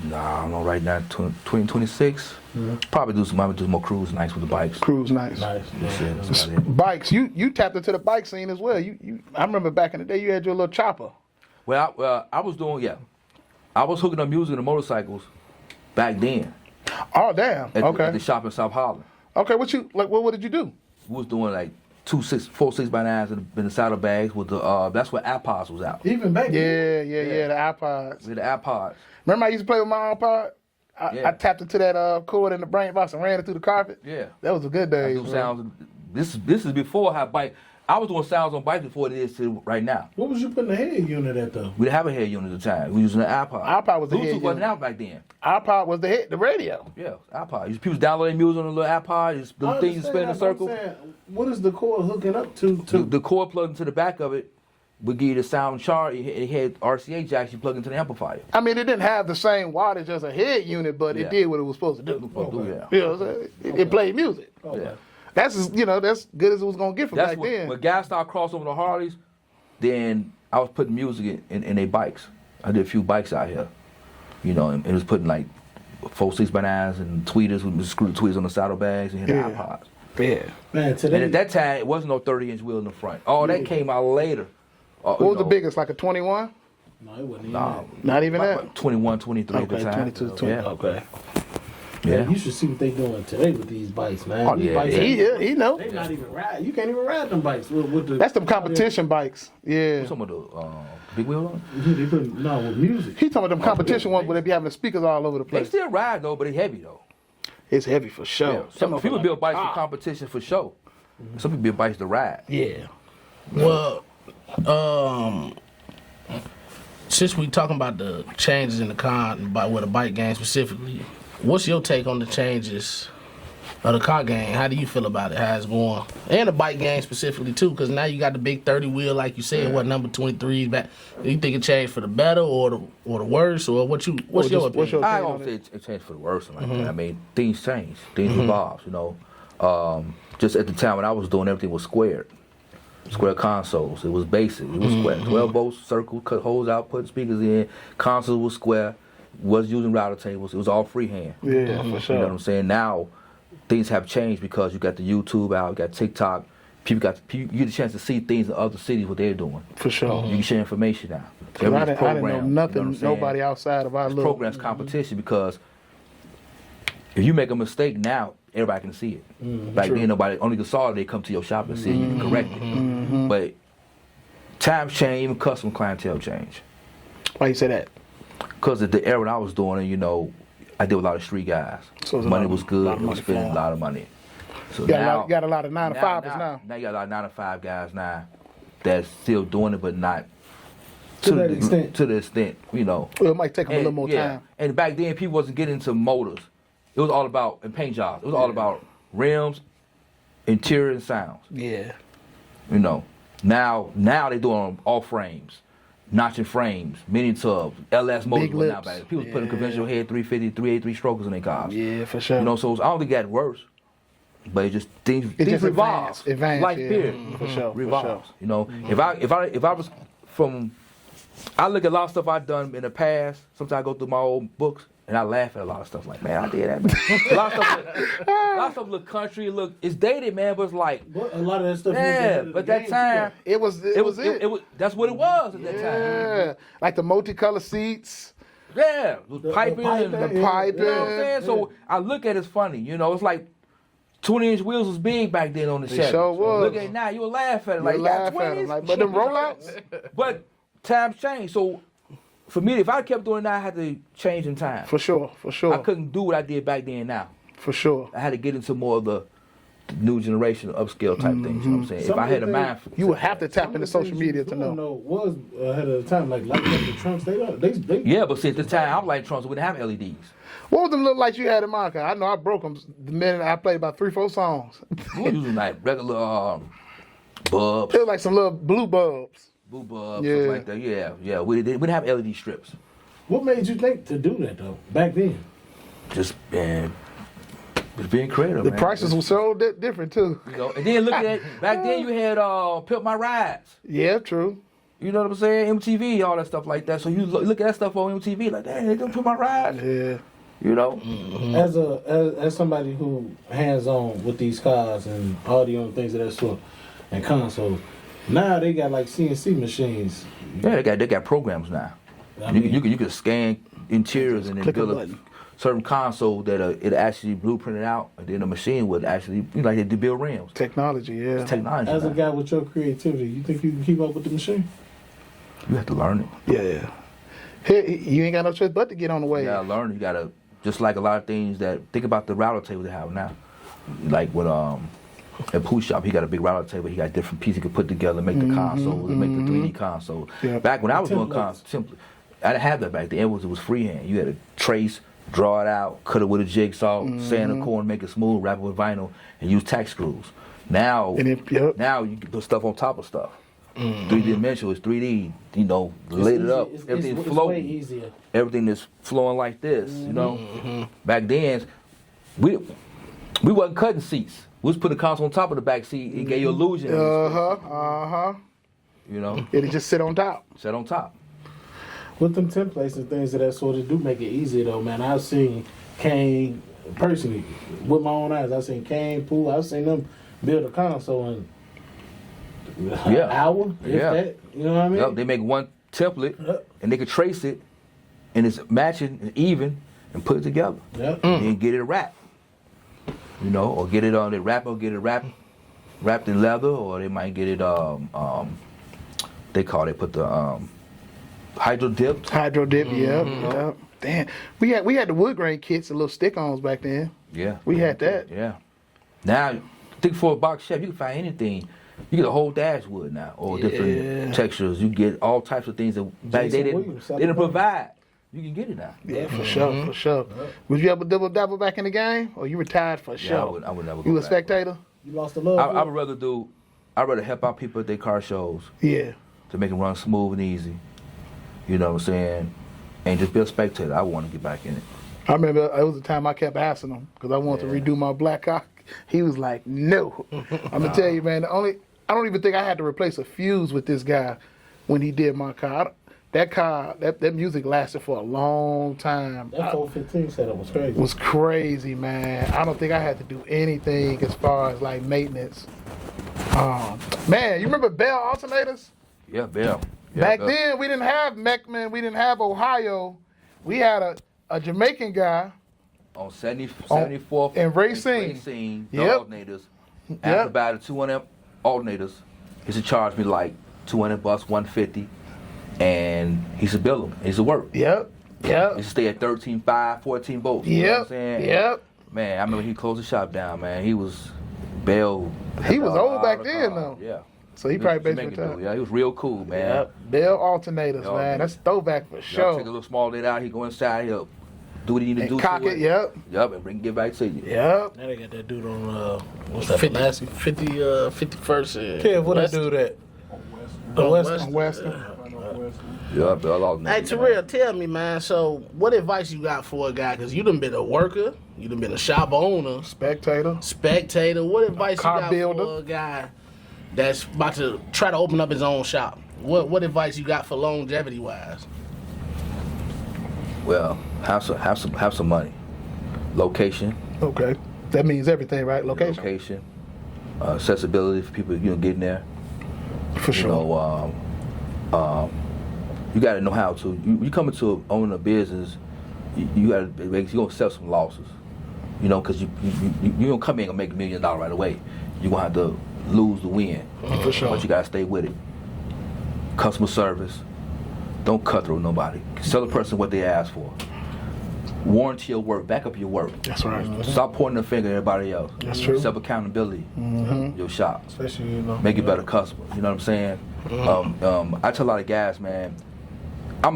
Nah, I don't know right now. 2026. Probably do some more cruise nights with the bikes. Cruise nice. Nice. That's it. That's about it. Bikes, you tapped into the bike scene as well. I remember back in the day you had your little chopper. Well, I was doing, I was hooking up music and motorcycles back then. Oh damn. At the shop in South Holland. Okay, what did you do? We was doing like 4 6x9s in the saddlebags with the that's where iPods was out. Even back then. Yeah, the iPods. With the iPods. Remember I used to play with my iPod? Yeah. I tapped into that cord in the brain box and ran it through the carpet. Yeah. That was a good I day. do sounds. This is before I bike. I was doing sounds on bikes before it is to right now. What was you putting the head unit at though? We didn't have a head unit at the time. We was using an iPod. iPod was the head Bluetooth wasn't unit. out back then. iPod was the radio. Yeah, iPod. People downloading music on a little iPod. Just the I thing you spin in a understand that, but circle. I'm saying, what is the cord hooking up to? The cord plugged into the back of it would give you the sound chart. It had RCA jacks you plug into the amplifier. I mean, it didn't have the same wattage as a head unit, but it did what it was supposed to do. Yeah. You know what I'm saying? It played music. Okay. Yeah. That's that's good as it was gonna get from That's back then. when guys started crossing over the Harleys, then I was putting music in their bikes. I did a few bikes out here, and it was putting like 4 6x9s and tweeters with screw tweeters on the saddlebags and hit the iPods. Yeah. Man, today. And at that time, it wasn't no 30-inch wheel in the front. Oh, that came out later. What was the biggest? Like a 21? No, it wasn't even. Nah, Not even that. about 21, 23 at the Okay, time. 22, 20. Yeah. Okay. Yeah. Man, you should see what they doing today with these bikes, man. Oh, These yeah, bikes yeah. He know. They not even ride. You can't even ride them bikes. With the, That's them competition bikes. Yeah. Some of the big wheel on. They put with music. He talking about them competition ones where they be having the speakers all over the They place. still ride though, but they heavy though. It's heavy for sure. Yeah. Some people build bikes for competition for show. Some people build bikes to ride. Yeah. Well, since we talking about the changes in the car and with the bike game specifically, what's your take on the changes of the car game? How do you feel about it? How it's going? And the bike game specifically too, because now you got the big 30 wheel, like you said. What number 23 is back? Do you think it changed for the better or the worse, or what's your opinion? I don't say it changed for the worse. Like that. I mean, things change, things evolve. Just at the time when I was doing everything was square consoles. It was basic. It was square. 12 volts, circle, cut holes out, put speakers in. Console was square. Was using router tables. It was all freehand. Yeah, for sure. You know what I'm saying? Now things have changed because you got the YouTube out, you got TikTok. You get a chance to see things in other cities what they're doing. For sure. You can share information now. I didn't know nothing, nobody outside of our This little program's competition because if you make a mistake now, everybody can see it. Back then, nobody only could saw it. They come to your shop and see it. You can correct it. But times change, even customer clientele change. Why you say that? Because at the era when I was doing it, I did with a lot of street guys. So it's money a lot- was good. lot of We was money spending for a lot of money. So Got a lot of 9 to 5s now. Now you got a lot of 9 to 5 guys now that's still doing it, but not To that extent. To the extent, Well, it might take them a little more time. And back then, people wasn't getting into motors. It was all about and paint jobs. It was all about rims, interior, and sounds. Yeah. Now they doing all frames, notching frames, mini tubs, LS motors. Big Now, lips. people putting conventional head 350, 383 strokers in their cars. Yeah, for sure. So I don't think it got worse. but it just things just revolve. advance, Life yeah. period For sure, revolves. You know, if I was from, I look at a lot of stuff I've done in the past. Sometimes I go through my old books and I laugh at a lot of stuff. Like, man, I did that. Man. a lot of stuff look country. It's dated, man, but it's like a lot of that stuff. Yeah, but that time it was. That's what it was at that time. Yeah, like the multicolored seats. Yeah, the piping and the piping. You know what I'm saying? Yeah. So I look at it, it's funny. You know, it's like 20-inch wheels was big back then on the Chevy. Sure was. Look at it now, you'll laugh at it. Like, laugh at it. Like, but them rollouts. But times change. So for me, if I kept doing that, I had to change in time. For sure. I couldn't do what I did back then now. For sure. I had to get into more of the new generation upscale type things. You know what I'm saying? If I had a mind for you would have to tap into social media to know. Was ahead of the time, like the trunks. They yeah, but see, at the time, I was like trunks. We didn't have LEDs. What was them little lights you had in my car? I know I broke them the minute I played about 3-4 songs. We were using like regular bulbs. It was like some little blue bulbs. Blue bulbs, stuff like that. Yeah. We didn't have LED strips. What made you think to do that though back then? Just being creative. The man. prices were so different too. You know, and then look at it. Back then you had Pimp My Rides. Yeah, true. You know what I'm saying? MTV, all that stuff like that. So you look at that stuff on MTV, like, damn, they don't Pimp My Rides. Yeah. You know. As somebody who hands on with these cars and audio and things of that sort, and consoles, now they got like CNC machines. Yeah, they got programs now. You can scan interiors and then build a certain console that it actually blueprinted out, and then the machine would actually, like they build rims. Technology, yeah. It's technology. As now. a guy with your creativity, you think you can keep up with the machine? You have to learn it. Yeah. Here, you ain't got no choice but to get on the way. You gotta learn it. You gotta, just like a lot of things that, think about the router table they have now. Like with at Pooh Shop, he got a big router table. He got different pieces he could put together, make the console, make the 3D console. Yeah. Back when I was doing consoles, I didn't have that back then. It was freehand. You had to trace, draw it out, cut it with a jigsaw, sand the corner, make it smooth, wrap it with vinyl, and use tack screws. Now, now you can put stuff on top of stuff. 3D-dimensional is 3D. You know, lit it up. Everything's floating. Way easier. Everything is flowing like this. You know. Back then, we wasn't cutting seats. We was putting the console on top of the back seat. It gave you illusion. You know. It'll just sit on top. Sit on top. With them templates and things of that sort, it do make it easier though, man. I've seen Kane personally with my own eyes. I've seen Kane, Pooh. I've seen them build a console in an hour. If that, you know what I mean? Yep, they make one template and they can trace it, and it's matching and even, and put it together. Yep. And then get it wrapped. You know, or get it on the wrap, or get it wrapped in leather, or they might get it they put the hydro dipped. Hydro dip, yeah. Damn, we had the wood grain kits, the little stick-ons back then. Yeah, we had that. Yeah. Now, think for a box Chevy, you can find anything. You get a whole dashwood now, or different textures. You get all types of things that back they didn't provide. You can get it now. Yeah, for sure, for sure. Would you ever double back in the game, or you retired for sure? I would never go You a back. spectator? You lost the love. I'd rather help out people at their car shows. Yeah. To make them run smooth and easy. You know what I'm saying? And just be a spectator. I want to get back in it. I remember it was a time I kept asking him because I wanted to redo my black car. He was like, no. I'm going to tell you, man, I don't even think I had to replace a fuse with this guy when he did my car. That music lasted for a long time. That 415 setup was crazy. It was crazy, man. I don't think I had to do anything as far as like maintenance. Man, you remember Bell alternators? Yeah, Bell. Back then, we didn't have Meckman, we didn't have Ohio. We had a Jamaican guy. On 74th and Racine. The alternators. After about the 200 alternators, he used to charge me like $200, $150, and he used to bill them. He used to work. Yep. He used to stay at 13.5, 14 volts. You know what I'm saying? Yep. Man, I remember he closed the shop down, man. He was Bell. He was old back then, though. Yeah. So he probably basically retired. Yeah, he was real cool, man. Yep. Bell alternators, man. That's throwback for sure. Take a little small lid out. He go inside. He'll do what he need to do. Cock it. Yep. And get back to you. Yep. Now they got that dude on what's that? 51st. Kev, what I do that? On Western. Yeah, but I lost. Hey, Terrell, tell me, man. So, what advice you got for a guy? Because you done been a worker, you done been a shop owner, Spectator. What advice Car you got builder. for a guy that's about to try to open up his own shop? What advice you got for longevity wise? Well, have some money. Location. Okay. That means everything, right? Location. Accessibility for people, getting there. For sure. You got to know how to. You come into owning a business, you got to. You're gonna sell some losses, because you don't come in and make $1 million right away. You're gonna have to lose the win. For sure. But you gotta stay with it. Customer service. Don't cut through nobody. Sell a person what they ask for. Warranty your work. Back up your work. That's right. Stop pointing the finger at everybody else. That's true. Self accountability. Your shop. Especially, Make it better customer. You know what I'm saying? I tell a lot of guys, man.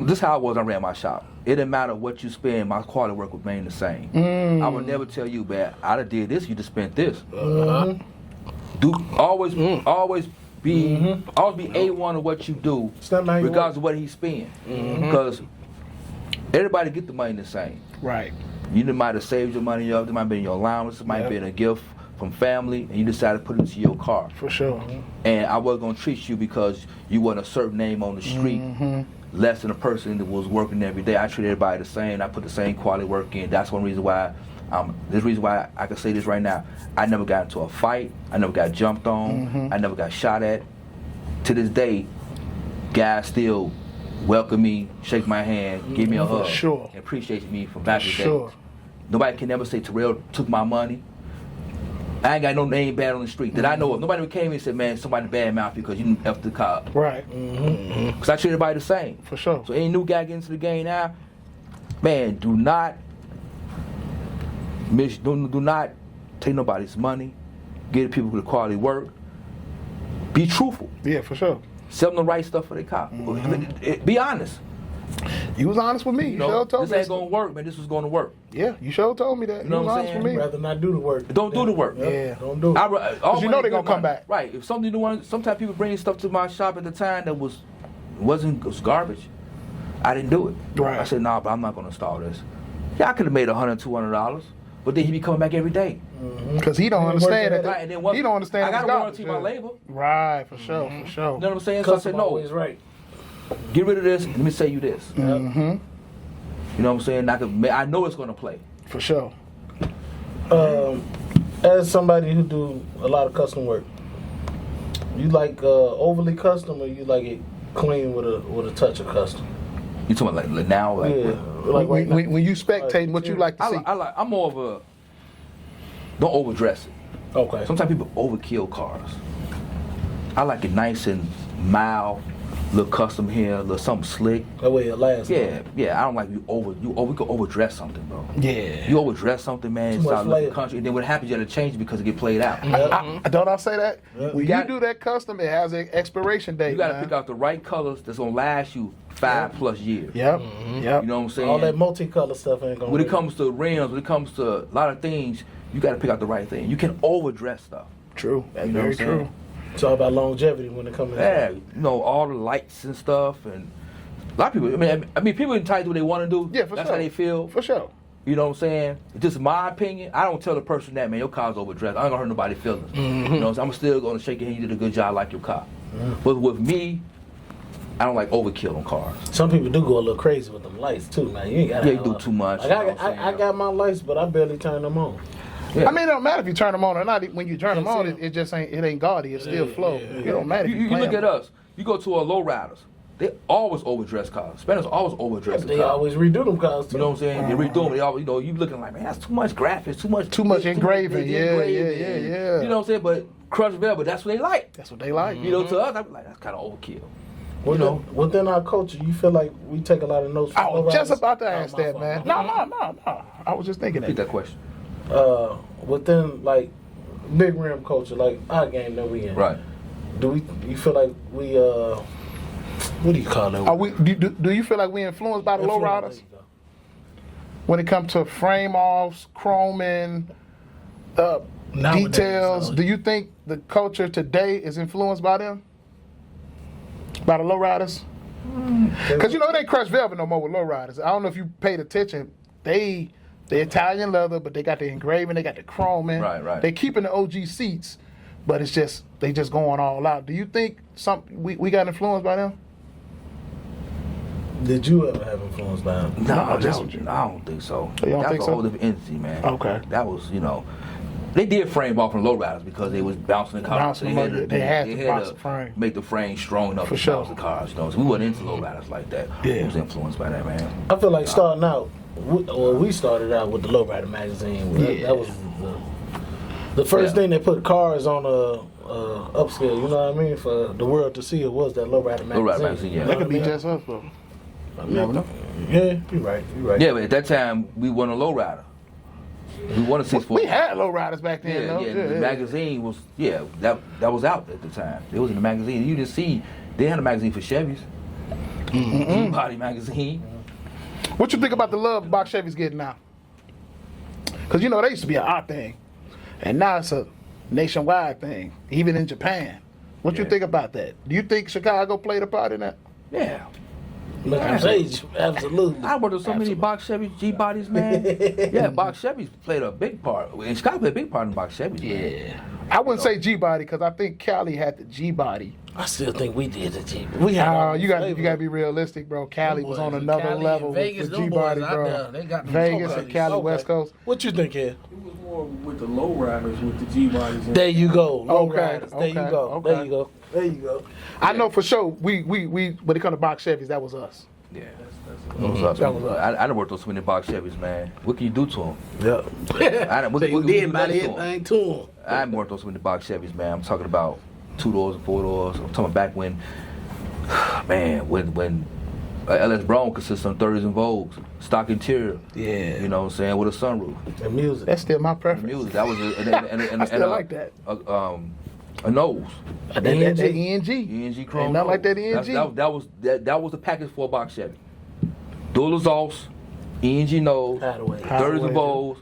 This is how I was when I ran my shop. It didn't matter what you spend, my quality work would remain the same. I would never tell you, man, I done did this, you just spent this. Always be A1 of what you do, regardless of what he spend. Because everybody get the money the same. Right. You might have saved your money up, it might have been your allowance, it might have been a gift from family, and you decided to put it into your car. For sure. And I wasn't gonna treat you because you wasn't a certain name on the street, less than a person that was working every day. I treat everybody the same. I put the same quality work in. That's one reason why. This reason why I can say this right now. I never got into a fight. I never got jumped on. I never got shot at. To this day, guys still welcome me, shake my hand, give me a hug, sure. and appreciate me from back in the Sure. day. Nobody can never say Terrell took my money. I ain't got no name bad on the street that I know of. Nobody came and said, man, somebody bad mouth because you F the car. Right. Because I treat everybody the same. For sure. So any new guy getting into the game now, man, do not take nobody's money. Give people the quality work. Be truthful. Yeah, for sure. Sell them the right stuff for their car. Be honest. You was honest with me. You sure told this me ain't gonna work, man. This was gonna work. Yeah, you sure told me that. You know was what I'm honest saying? with me. Rather not do the work. Don't do the work. Yeah. Don't do it. Because you know they're gonna come back. Right. If something sometimes people bring stuff to my shop at the time that was garbage. I didn't do it. Right. I said, nah, but I'm not gonna install this. Yeah, I could have made $100, $200, but then he be coming back every day. Because he don't understand that. Right, and then He don't understand. I got to it's warranty my garbage. labor. Right, for sure, for sure. You know what I'm saying? So I said, no, Always right. get rid of this. Let me say you this. Mm-hmm. You know what I'm saying? I know it's gonna play. For sure. As somebody who do a lot of custom work, you like overly custom, or you like it clean with a touch of custom? You talking about like now? Like, Yeah. Like right now. When you spectate, what you like to see? I'm more of a don't overdress it. Okay. Sometimes people overkill cars. I like it nice and mild, little custom here, little something slick. That way it lasts. Yeah. I don't like we could overdress something, bro. Yeah. You overdress something, man. Too It's much out looking flavor. country, and then what happens? You got to change it because it get played out. Don't I say that? Yeah. When you do that custom, it has an expiration date. You got to man. pick out the right colors that's gonna last you 5+ years. Yep. Yep. You know what I'm saying? All that multicolor stuff ain't gonna When it work. comes to rims, when it comes to a lot of things, you got to pick out the right thing. You can overdress stuff. True. That's You know very what I'm true. saying? It's all about longevity when it comes to Yeah, that. all the lights and stuff, and a lot of people. I mean, people entitled to what they want to do. Yeah, for That's sure. how they feel. For sure. You know what I'm saying? It's just my opinion. I don't tell the person that, man, your car's overdressed. I ain't gonna hurt nobody's feelings. You know what I'm saying? I'm still gonna shake your hand. You did a good job, like your car. But with me, I don't like overkill on cars. Some people do go a little crazy with them lights too. Now you ain't got. Yeah, you do too much. Like you know what I'm I saying? got my lights, but I barely turn them on. Yeah. I mean, it don't matter if you turn them on or not. When you turn them on, it just ain't gaudy. It still flow. It don't matter. If You play look them. at us. You go to a lowriders. They always overdress cars. Spanish always overdress the They car. always redo them cars too. You know what I'm saying? They redo them. They always, you looking like, man, that's too much graphics, too much engraving. Yeah. You know what I'm saying? But crushed velvet, that's what they like. That's what they like. You know, to us, I'm like, that's kind of overkill. Within our culture, you feel like we take a lot of notes from I was just lowriders? about to ask my that, fault. man. No. I was just thinking Repeat that. that question. Within like big rim culture, like our game that we in. Right. You feel like we what do you call it? Do you feel like we influenced by the Influence, lowriders there you go. when it comes to frame offs, chroming, Nowadays, details? no. Do you think the culture today is influenced by them? By the lowriders? Because you know they crush velvet no more with lowriders. I don't know if you paid attention. They Italian leather, but they got the engraving, they got the chroming. Right. They keeping the OG seats, but it's just they just going all out. Do you think we got influenced by them? Did you ever have influence by him? No, No, I don't think so. You don't That think was so? a whole different entity, man. Okay. That was, they did frame off from lowriders because they was bouncing the cars. Bouncing them, they had to bounce the frame. Make the frame strong enough to sure. bounce the cars. So we wasn't into lowriders like that. Yeah. We was influenced by that, man. I feel like starting out, we started out with the Lowrider magazine. That was the first thing that put cars on upscale, you know what I mean? For the world to see, it was that Lowrider magazine. Lowrider magazine, yeah. That could be just us, bro. You never know. Yeah, you're right. Yeah, but at that time, we weren't a lowrider. We wanted 640. We had lowriders back then, though. The magazine was, that was out at the time. It was in the magazine. You didn't see, they had a magazine for Chevys. G-Body magazine. What you think about the love box Chevy's getting now? Because, they used to be an art thing. And now it's a nationwide thing, even in Japan. What you think about that? Do you think Chicago played a part in that? Yeah. Look, absolutely. I worked with so many box Chevys, G-Bodies, man. Yeah, box Chevys played a big part. And Chicago played a big part in box Chevys, man. I wouldn't say G-Body because I think Cali had the G-Body. I still think we did the G. We had you got to be realistic, bro. Cali was on another Cali level and Vegas, with G-Body, them boys out bro. there, they got them Vegas top and Cali, Okay. West Coast. What you think, Ed? It was more with the lowriders, with the G-bodies. There you go. Okay, Lowriders. There you go. okay. There you go. There you go. I know for sure we when it comes to box Chevys, that was us. Yeah. That was us. I done worked on so many box Chevys, man. What can you do to them? Yeah. What They can you did do about to 'em? everything to him. I haven't worked on so many box Chevys, man. I'm talking about 2 doors and 4 doors. I'm talking back when, man, when LS Brown consists of 30s and Vogues, stock interior. Yeah. You know what I'm saying, with a sunroof. The music. That's still my The preference. music, that was and I still like that. A nose. That ENG. ENG chrome. Ain't nothing like that nose. ENG. That was the package for a box Chevy. Dual exhaust, ENG nose, Hideaway. 30s and Vogues,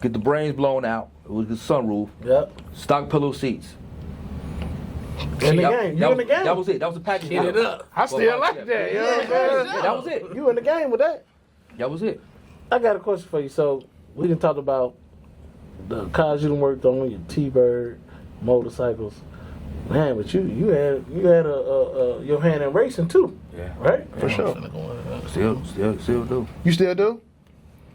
get the brains blown out. It was the sunroof. Yep. Stock pillow seats. In the game. You in the game. That was it. That was the package. Get it up. I still like that. You know what I'm saying? That was it. You in the game with that. That was it. I got a question for you. So we didn't talk about the cars you done worked on, your T-Bird, motorcycles. Man, but you had your hand in racing too. Yeah. Right? For sure. Still do. You still do?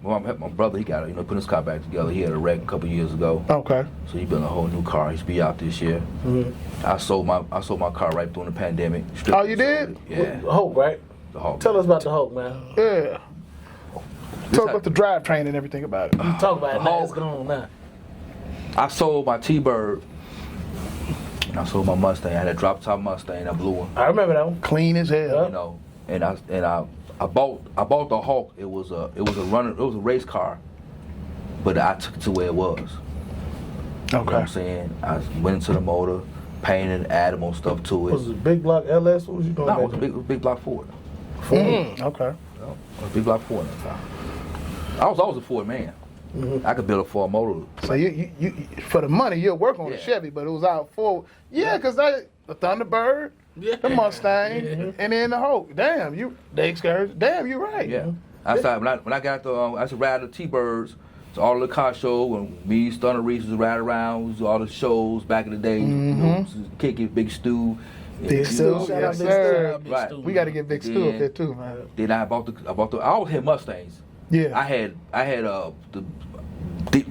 Well, my brother, he got it. Put his car back together. He had a wreck a couple years ago. Okay. So he built a whole new car. He's be out this year. Mm-hmm. I sold my car right during the pandemic. Oh, you did? Yeah. The Hulk, right? The Hulk. Tell us about the Hulk, man. Yeah. Talk about the drivetrain and everything about it. You talk about it now. Hulk. It's gone now. I sold my T-Bird. And I sold my Mustang. I had a drop top Mustang. I blew one. I remember that one. Clean as hell. You know, and I bought the Hulk. It was a race car, but I took it to where it was. You know what I'm saying? I went into the motor, painted, added more stuff to it. Was it big block LS? What was you doing? No, it was a big block Ford. Okay. It was a big block Ford at the time. I was always a Ford man. I could build a Ford motor. So you for the money you'll work on the Yeah. Chevy, but it was out for because the Thunderbird, the Mustang, and then the Hulk. Damn, the Excursion. Damn, you're right. Yeah. I started when I got I used to ride the T-Birds to all the car shows when me, Stunner Reese was ride around, was all the shows back in the day. You know, Kick It, Big Stew. Big Stu, Shout out yes Big sir. Stu. Right. We got to get Big Stu up there too, man. Then I bought the I always had Mustangs. Yeah. I had the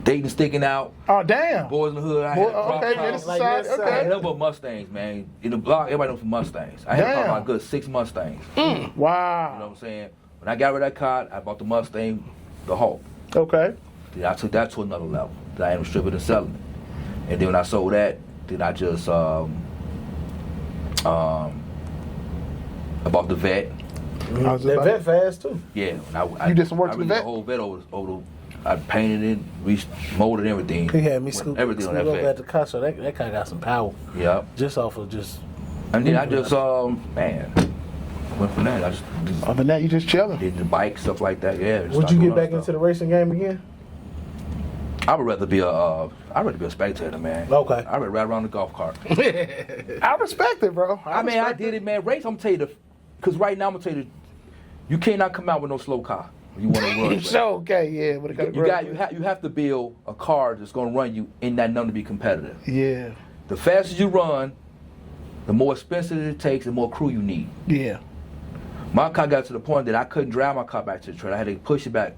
Dayton sticking out. Oh damn. Boys in the Hood. I Boy, had drop okay, tops. Menace Like Society. this I Okay. had nothing but Mustangs, man. In the block, everybody knows for Mustangs. I had Damn. probably a good 6 Mustangs. You know what Wow. I'm saying? When I got rid of that car, I bought the Mustang, the Hulk. Okay. Then I took that to another level. Then I ended up stripping and selling it. And then when I sold that, then I just I bought the Vet. I was That about- vet fast too. Yeah. I You did some work I to the redid Vet? the whole Vet over I painted it, molded everything. He had me Went scoop everything on that over at Vet. the car, so that car got some power. Yeah. Just off of just. And then I just man, went from that. I just Other than that, you just chilling. did the bike stuff like that. Yeah. Would you get back into the racing game again? I would rather be a spectator, man. Okay. I'd rather ride around the golf cart. I respect it, bro. I respect did it, man. Race, I'm gonna tell you because right now I'm gonna tell you, you cannot come out with no slow car. You want to run. So okay, yeah, but it You have to build a car that's gonna run you in that number to be competitive. Yeah. The faster you run, the more expensive it takes, the more crew you need. Yeah. My car got to the point that I couldn't drive my car back to the trail. I had to push it back.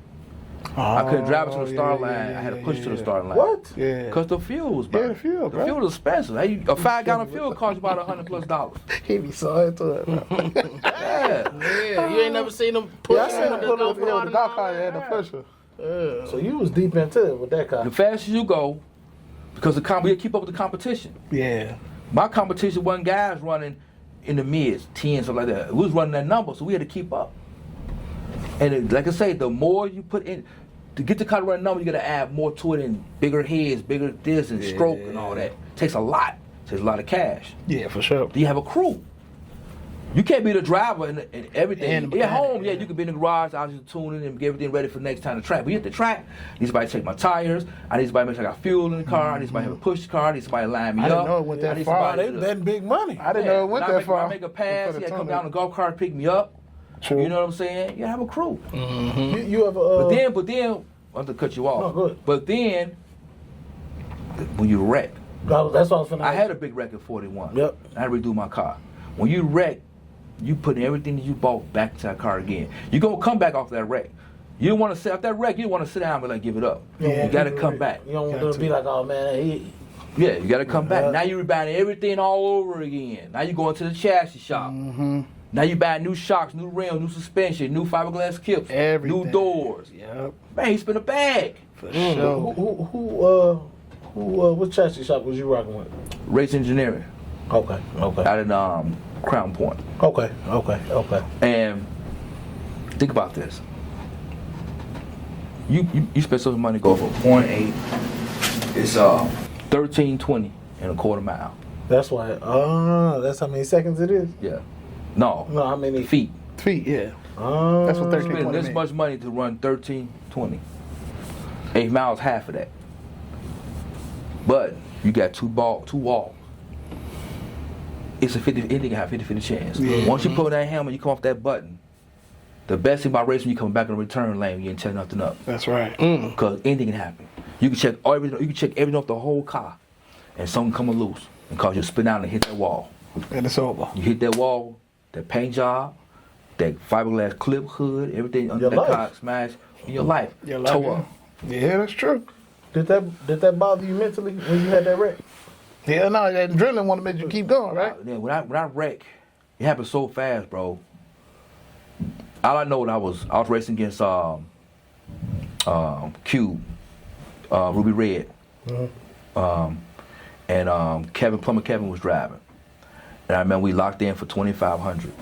I couldn't drive it to the start line. I had to push it to the start line. What? Yeah. Because the fuel was bad. Yeah, the fuel, The bro. fuel was expensive. Hey, a 5-gallon fuel costs you about $100+. He be so into it. Bro. Yeah. Yeah, you ain't never seen them push Yeah, I seen him put go up the golf cart and the pusher. So you was deep into it with that car. The faster you go, because we keep up with the competition. Yeah. My competition wasn't guys running in the mids, 10, something like that. We was running that number, so we had to keep up. And like I say, the more you put in, to get the car to run number, you got to add more to it and bigger heads, bigger this and stroke and all that. Takes a lot. Takes a lot of cash. Yeah, for sure. Do you have a crew? You can't be the driver and everything. And the At home, mechanic, yeah, you can be in the garage, I was just tuning and get everything ready for the next time to track. But you hit the track, I need somebody to check my tires, I need somebody to make sure I got fuel in the car, I need somebody to have a push the car, I need somebody to line me I up. didn't know it went that I need far. somebody They to- betting big money. I didn't know it went When that far. I make a pass, For he the had to come tunnel. down the golf cart, pick me up. True. You know what I'm saying? You have a crew. You ever? But then, I have to cut you off. No, good. But then, when you wreck, that's what I was finna. I had a big wreck at 41. Yep. I had to redo my car. When you wreck, you put everything that you bought back into that car again. You're going to come back off that wreck. You don't want to sit off that wreck. You don't want to sit down and like give it up. Yeah, You got to come back. You don't want them to be like, oh man, Yeah, you got to come back. Yeah. Now you're buying everything all over again. Now you're going to the chassis shop. Mm-hmm. Now you buying new shocks, new rims, new suspension, new fiberglass clips, Everything. new doors. Yep. Man, he spent a bag. For sure. what chassis shop was you rocking with? Race engineering Okay. out in Crown Point. Okay. And think about this. You spend so much money go for 0.8. It's 1320 and a quarter mile. That's why. That's how many seconds it is. Yeah. No. No, how many Feet. Feet, yeah. That's what 13 Spend 20 this mean. much money to run 1320. 8 miles, half of that. But you got two walls. It's a 50, anything can have 50-50 chance. Yeah. Once you pull that hammer, you come off that button. The best thing about racing, you come back in the return lane, you ain't check nothing up. That's right. Because anything can happen. You can check everything. You can check everything off the whole car, and something coming loose and cause you to spin out and hit that wall. And it's over. You hit that wall, that paint job, that fiberglass clip hood, everything under Your that life. car smash in your life. Your life, Toe yeah. up. Yeah, that's true. Did that bother you mentally when you had that wreck? Yeah, no, that adrenaline want to make you keep going, right? Then when I wreck, it happened so fast, bro. All I know that I was racing against Cube, Ruby Red, and Kevin was driving, and I remember we locked in for 2,500,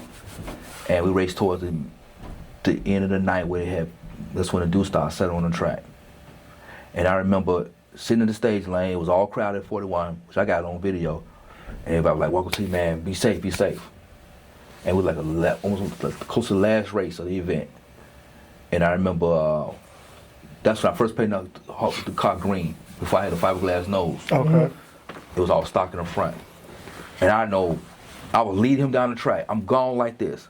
and we raced towards the end of the night where that's when the Dew Star set on the track, and I remember sitting in the stage lane. It was all crowded at 41, which I got on video, and everybody was like, "Welcome to you, man. Be safe, be safe." And we were like almost close to the last race of the event. And I remember that's when I first painted the car green before I had a fiberglass nose. Okay. It was all stock in the front. And I know I would lead him down the track. I'm gone like this.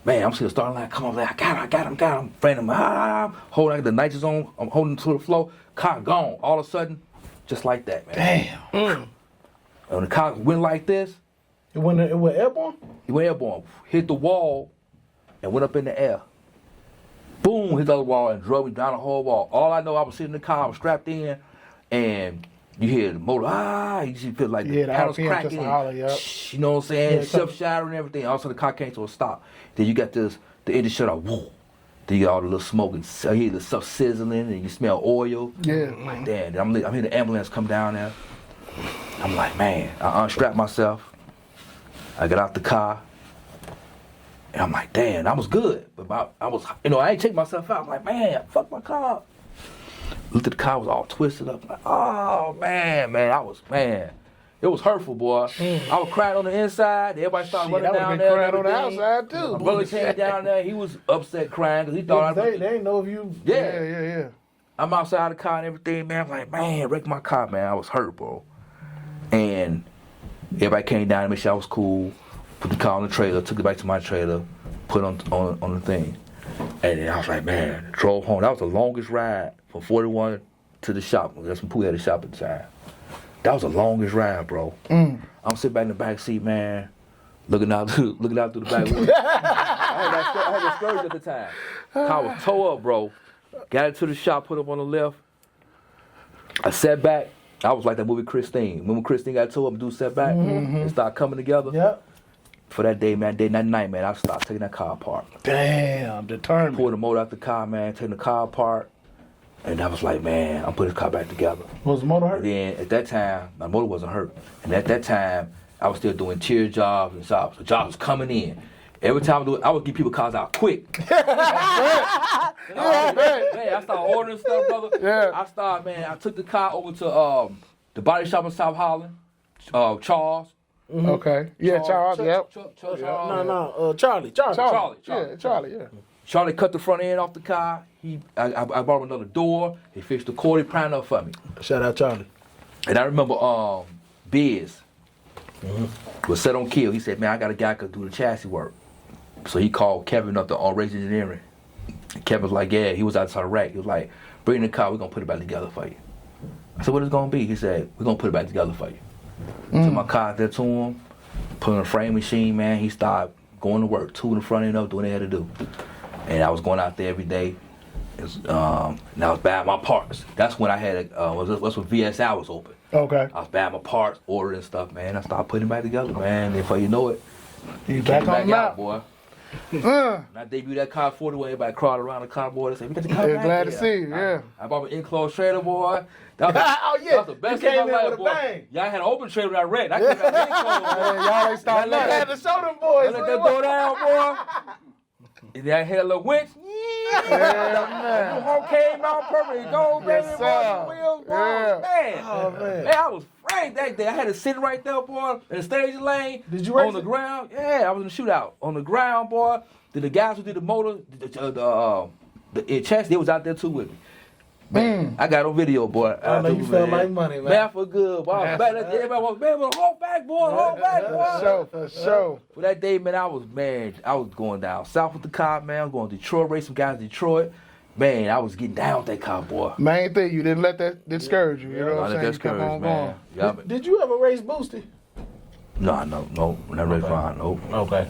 Man, I'm seeing the starting line come up there. I got him. Friend him. Holding the nitrous on. I'm holding to the floor. Car gone. All of a sudden, just like that, man. Damn. And when the car went like this, It went airborne? he went airborne, hit the wall, and went up in the air. Boom, hit the other wall and drove me down the whole wall. All I know, I was sitting in the car, I was strapped in, and you hear the motor, you see feel like Yeah, the the panels RPM cracking. just a holler, yep. You know what I'm saying? Yeah, Self-shattering and everything. All of a sudden the car came to a stop. Then you got the engine shut off, whoa. Then you got all the little smoke, and you hear the stuff sizzling, and you smell oil. Yeah. I'm like, damn, I'm hearing the ambulance come down there. I'm like, man, I unstrapped myself. I got out the car, and I'm like, damn, I was good. But I ain't take myself out. I'm like, man, fuck my car. Looked at the car, was all twisted up. Like, oh, man, it was hurtful, boy. I was crying on the inside. Everybody started Shit, running I down would've been there. crying on the and everything. outside, too. My brother came down there. He was upset crying because he thought They ain't know if you. Yeah. I'm outside the car and everything, man. I'm like, man, wrecked my car, man. I was hurt, bro. And everybody came down to make sure I was cool. Put the car on the trailer, took it back to my trailer, put on the thing. And then I was like, man, drove home. That was the longest ride from 41 to the shop. That's when Pooh had a shop at the time. That was the longest ride, bro. I'm sitting back in the back seat, man, looking out through the back window. I had a Scourge at the time. Car was towed up, bro. Got into the shop, put up on the left. I sat back. I was like that movie Christine. Remember Christine got towed up and do set back and start coming together? Yep. For that day, man, that night, man, I stopped taking that car apart. Damn, determined. Pulled the motor out the car, man, taking the car apart. And I was like, man, I'm putting this car back together. Was the motor hurt? And then at that time, my motor wasn't hurt. And at that time, I was still doing tier jobs and jobs. The jobs was coming in. Every time I do it, I would give people cars out quick. Man, I started ordering stuff, brother. Yeah. I took the car over to the body shop in South Holland, Charles. Okay. Yeah, Charles. Yep. Charlie. Yeah, Charlie. Yeah. Charlie cut the front end off the car. I bought him another door. He fixed the cord. He primed up for me. Shout out Charlie. And I remember Biz was set on kill. He said, man, I got a guy who could do the chassis work. So he called Kevin up to Race Engineering. And Kevin was like, yeah, he was outside the rack. He was like, bring the car, we're going to put it back together for you. I said, what is it going to be? He said, we're going to put it back together for you. Took my car out there to him, put in a frame machine, man. He started going to work, tooling the front end up, doing what they had to do. And I was going out there every day. And I was buying my parts. That's when I had, that's when VSI was open. Okay. I was buying my parts, ordering stuff, man. I started putting it back together, man. And before you know it, You back on the map, boy. When I debuted that car 41, everybody crawled around the car, boy. They said, we got the car back. Glad to see you, yeah. I bought an enclosed trailer, boy. That was, Oh, yeah. that was the best You thing came in my in life, with a boy. bang. Y'all had an open trailer when I wrecked. I came out the enclosed, boy. Y'all ain't stopped I had to show them boys. Let that door down, boy. And then I hit a little winch. Yeah, The whole came out perfect. Go, baby, Yes, boy. sir. The wheels, boy. Yeah. Man. Oh, man. Man, I was frank that day. I had to sit right there, boy, in the stage lane. Did you race on the it? ground? Yeah, I was in the shootout. On the ground, boy. The guys who did the motor, the chassis, they was out there too with me. Man, I got on video, boy. I know you felt like money, man. Man, I feel good, boy. I was back there, everybody was, man, hold back, boy, hold back, boy. For sure. For that day, man, I was going down south with the car, man. I was going to Detroit, race some guys in Detroit. Man, I was getting down with that car, boy. Main thing, you didn't let that discourage you. You know what I'm saying? You kept on going. Yeah, Did you ever race Boosty? no, not really fine, nope. Okay.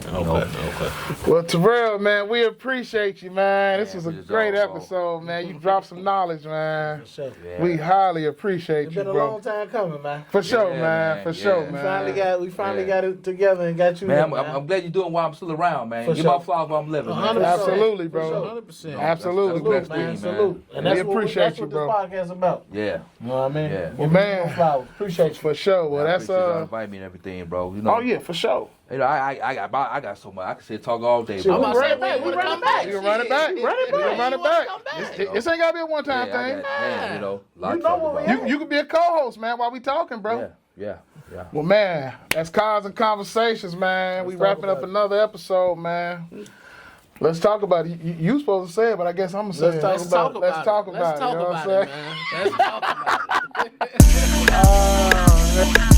Well, Terrell, man, we appreciate you, man. This Yeah, was a we just great also- episode, man. You dropped some knowledge, man. Sure. Yeah. We highly appreciate It's you, been a bro. long time coming, man. For sure, Yeah, man. man. For sure, Yeah. man. We finally Yeah. got it together and got you. Man, in, I'm glad you're doing while I'm still around, man. For Give sure. my flowers while I'm living, man. 100%. Absolutely, bro. 100%. Absolutely, That's Salute, man. best thing, man. Salute. And We that's appreciate that's you, what bro. this podcast is about. Yeah. You know what I mean? Yeah. Well, Man. flowers. Appreciate you. For sure. Well, I that's appreciate y'all inviting me and everything, bro. You know. Oh yeah, for sure. You know, I got so much. I can sit talk all day, Shit, bro. I'm about to say, man, we we run come it back. You can run it back. Run it You back. can run it You wanna back. come back? This ain't gotta be a one-time Yeah, I thing. got- man, you know, a lot You to know talk what we about. You could be a co-host, man, while we talking, bro. Yeah. Well, man, that's CahsNConversations, man. We talk wrapping up about it. another episode, man. Let's talk about it. You supposed to say it, but I guess I'm gonna say it. Let's talk about it. Let's talk about it. Let's talk You know what about I'm it, saying? man. Let's talk about it. Man.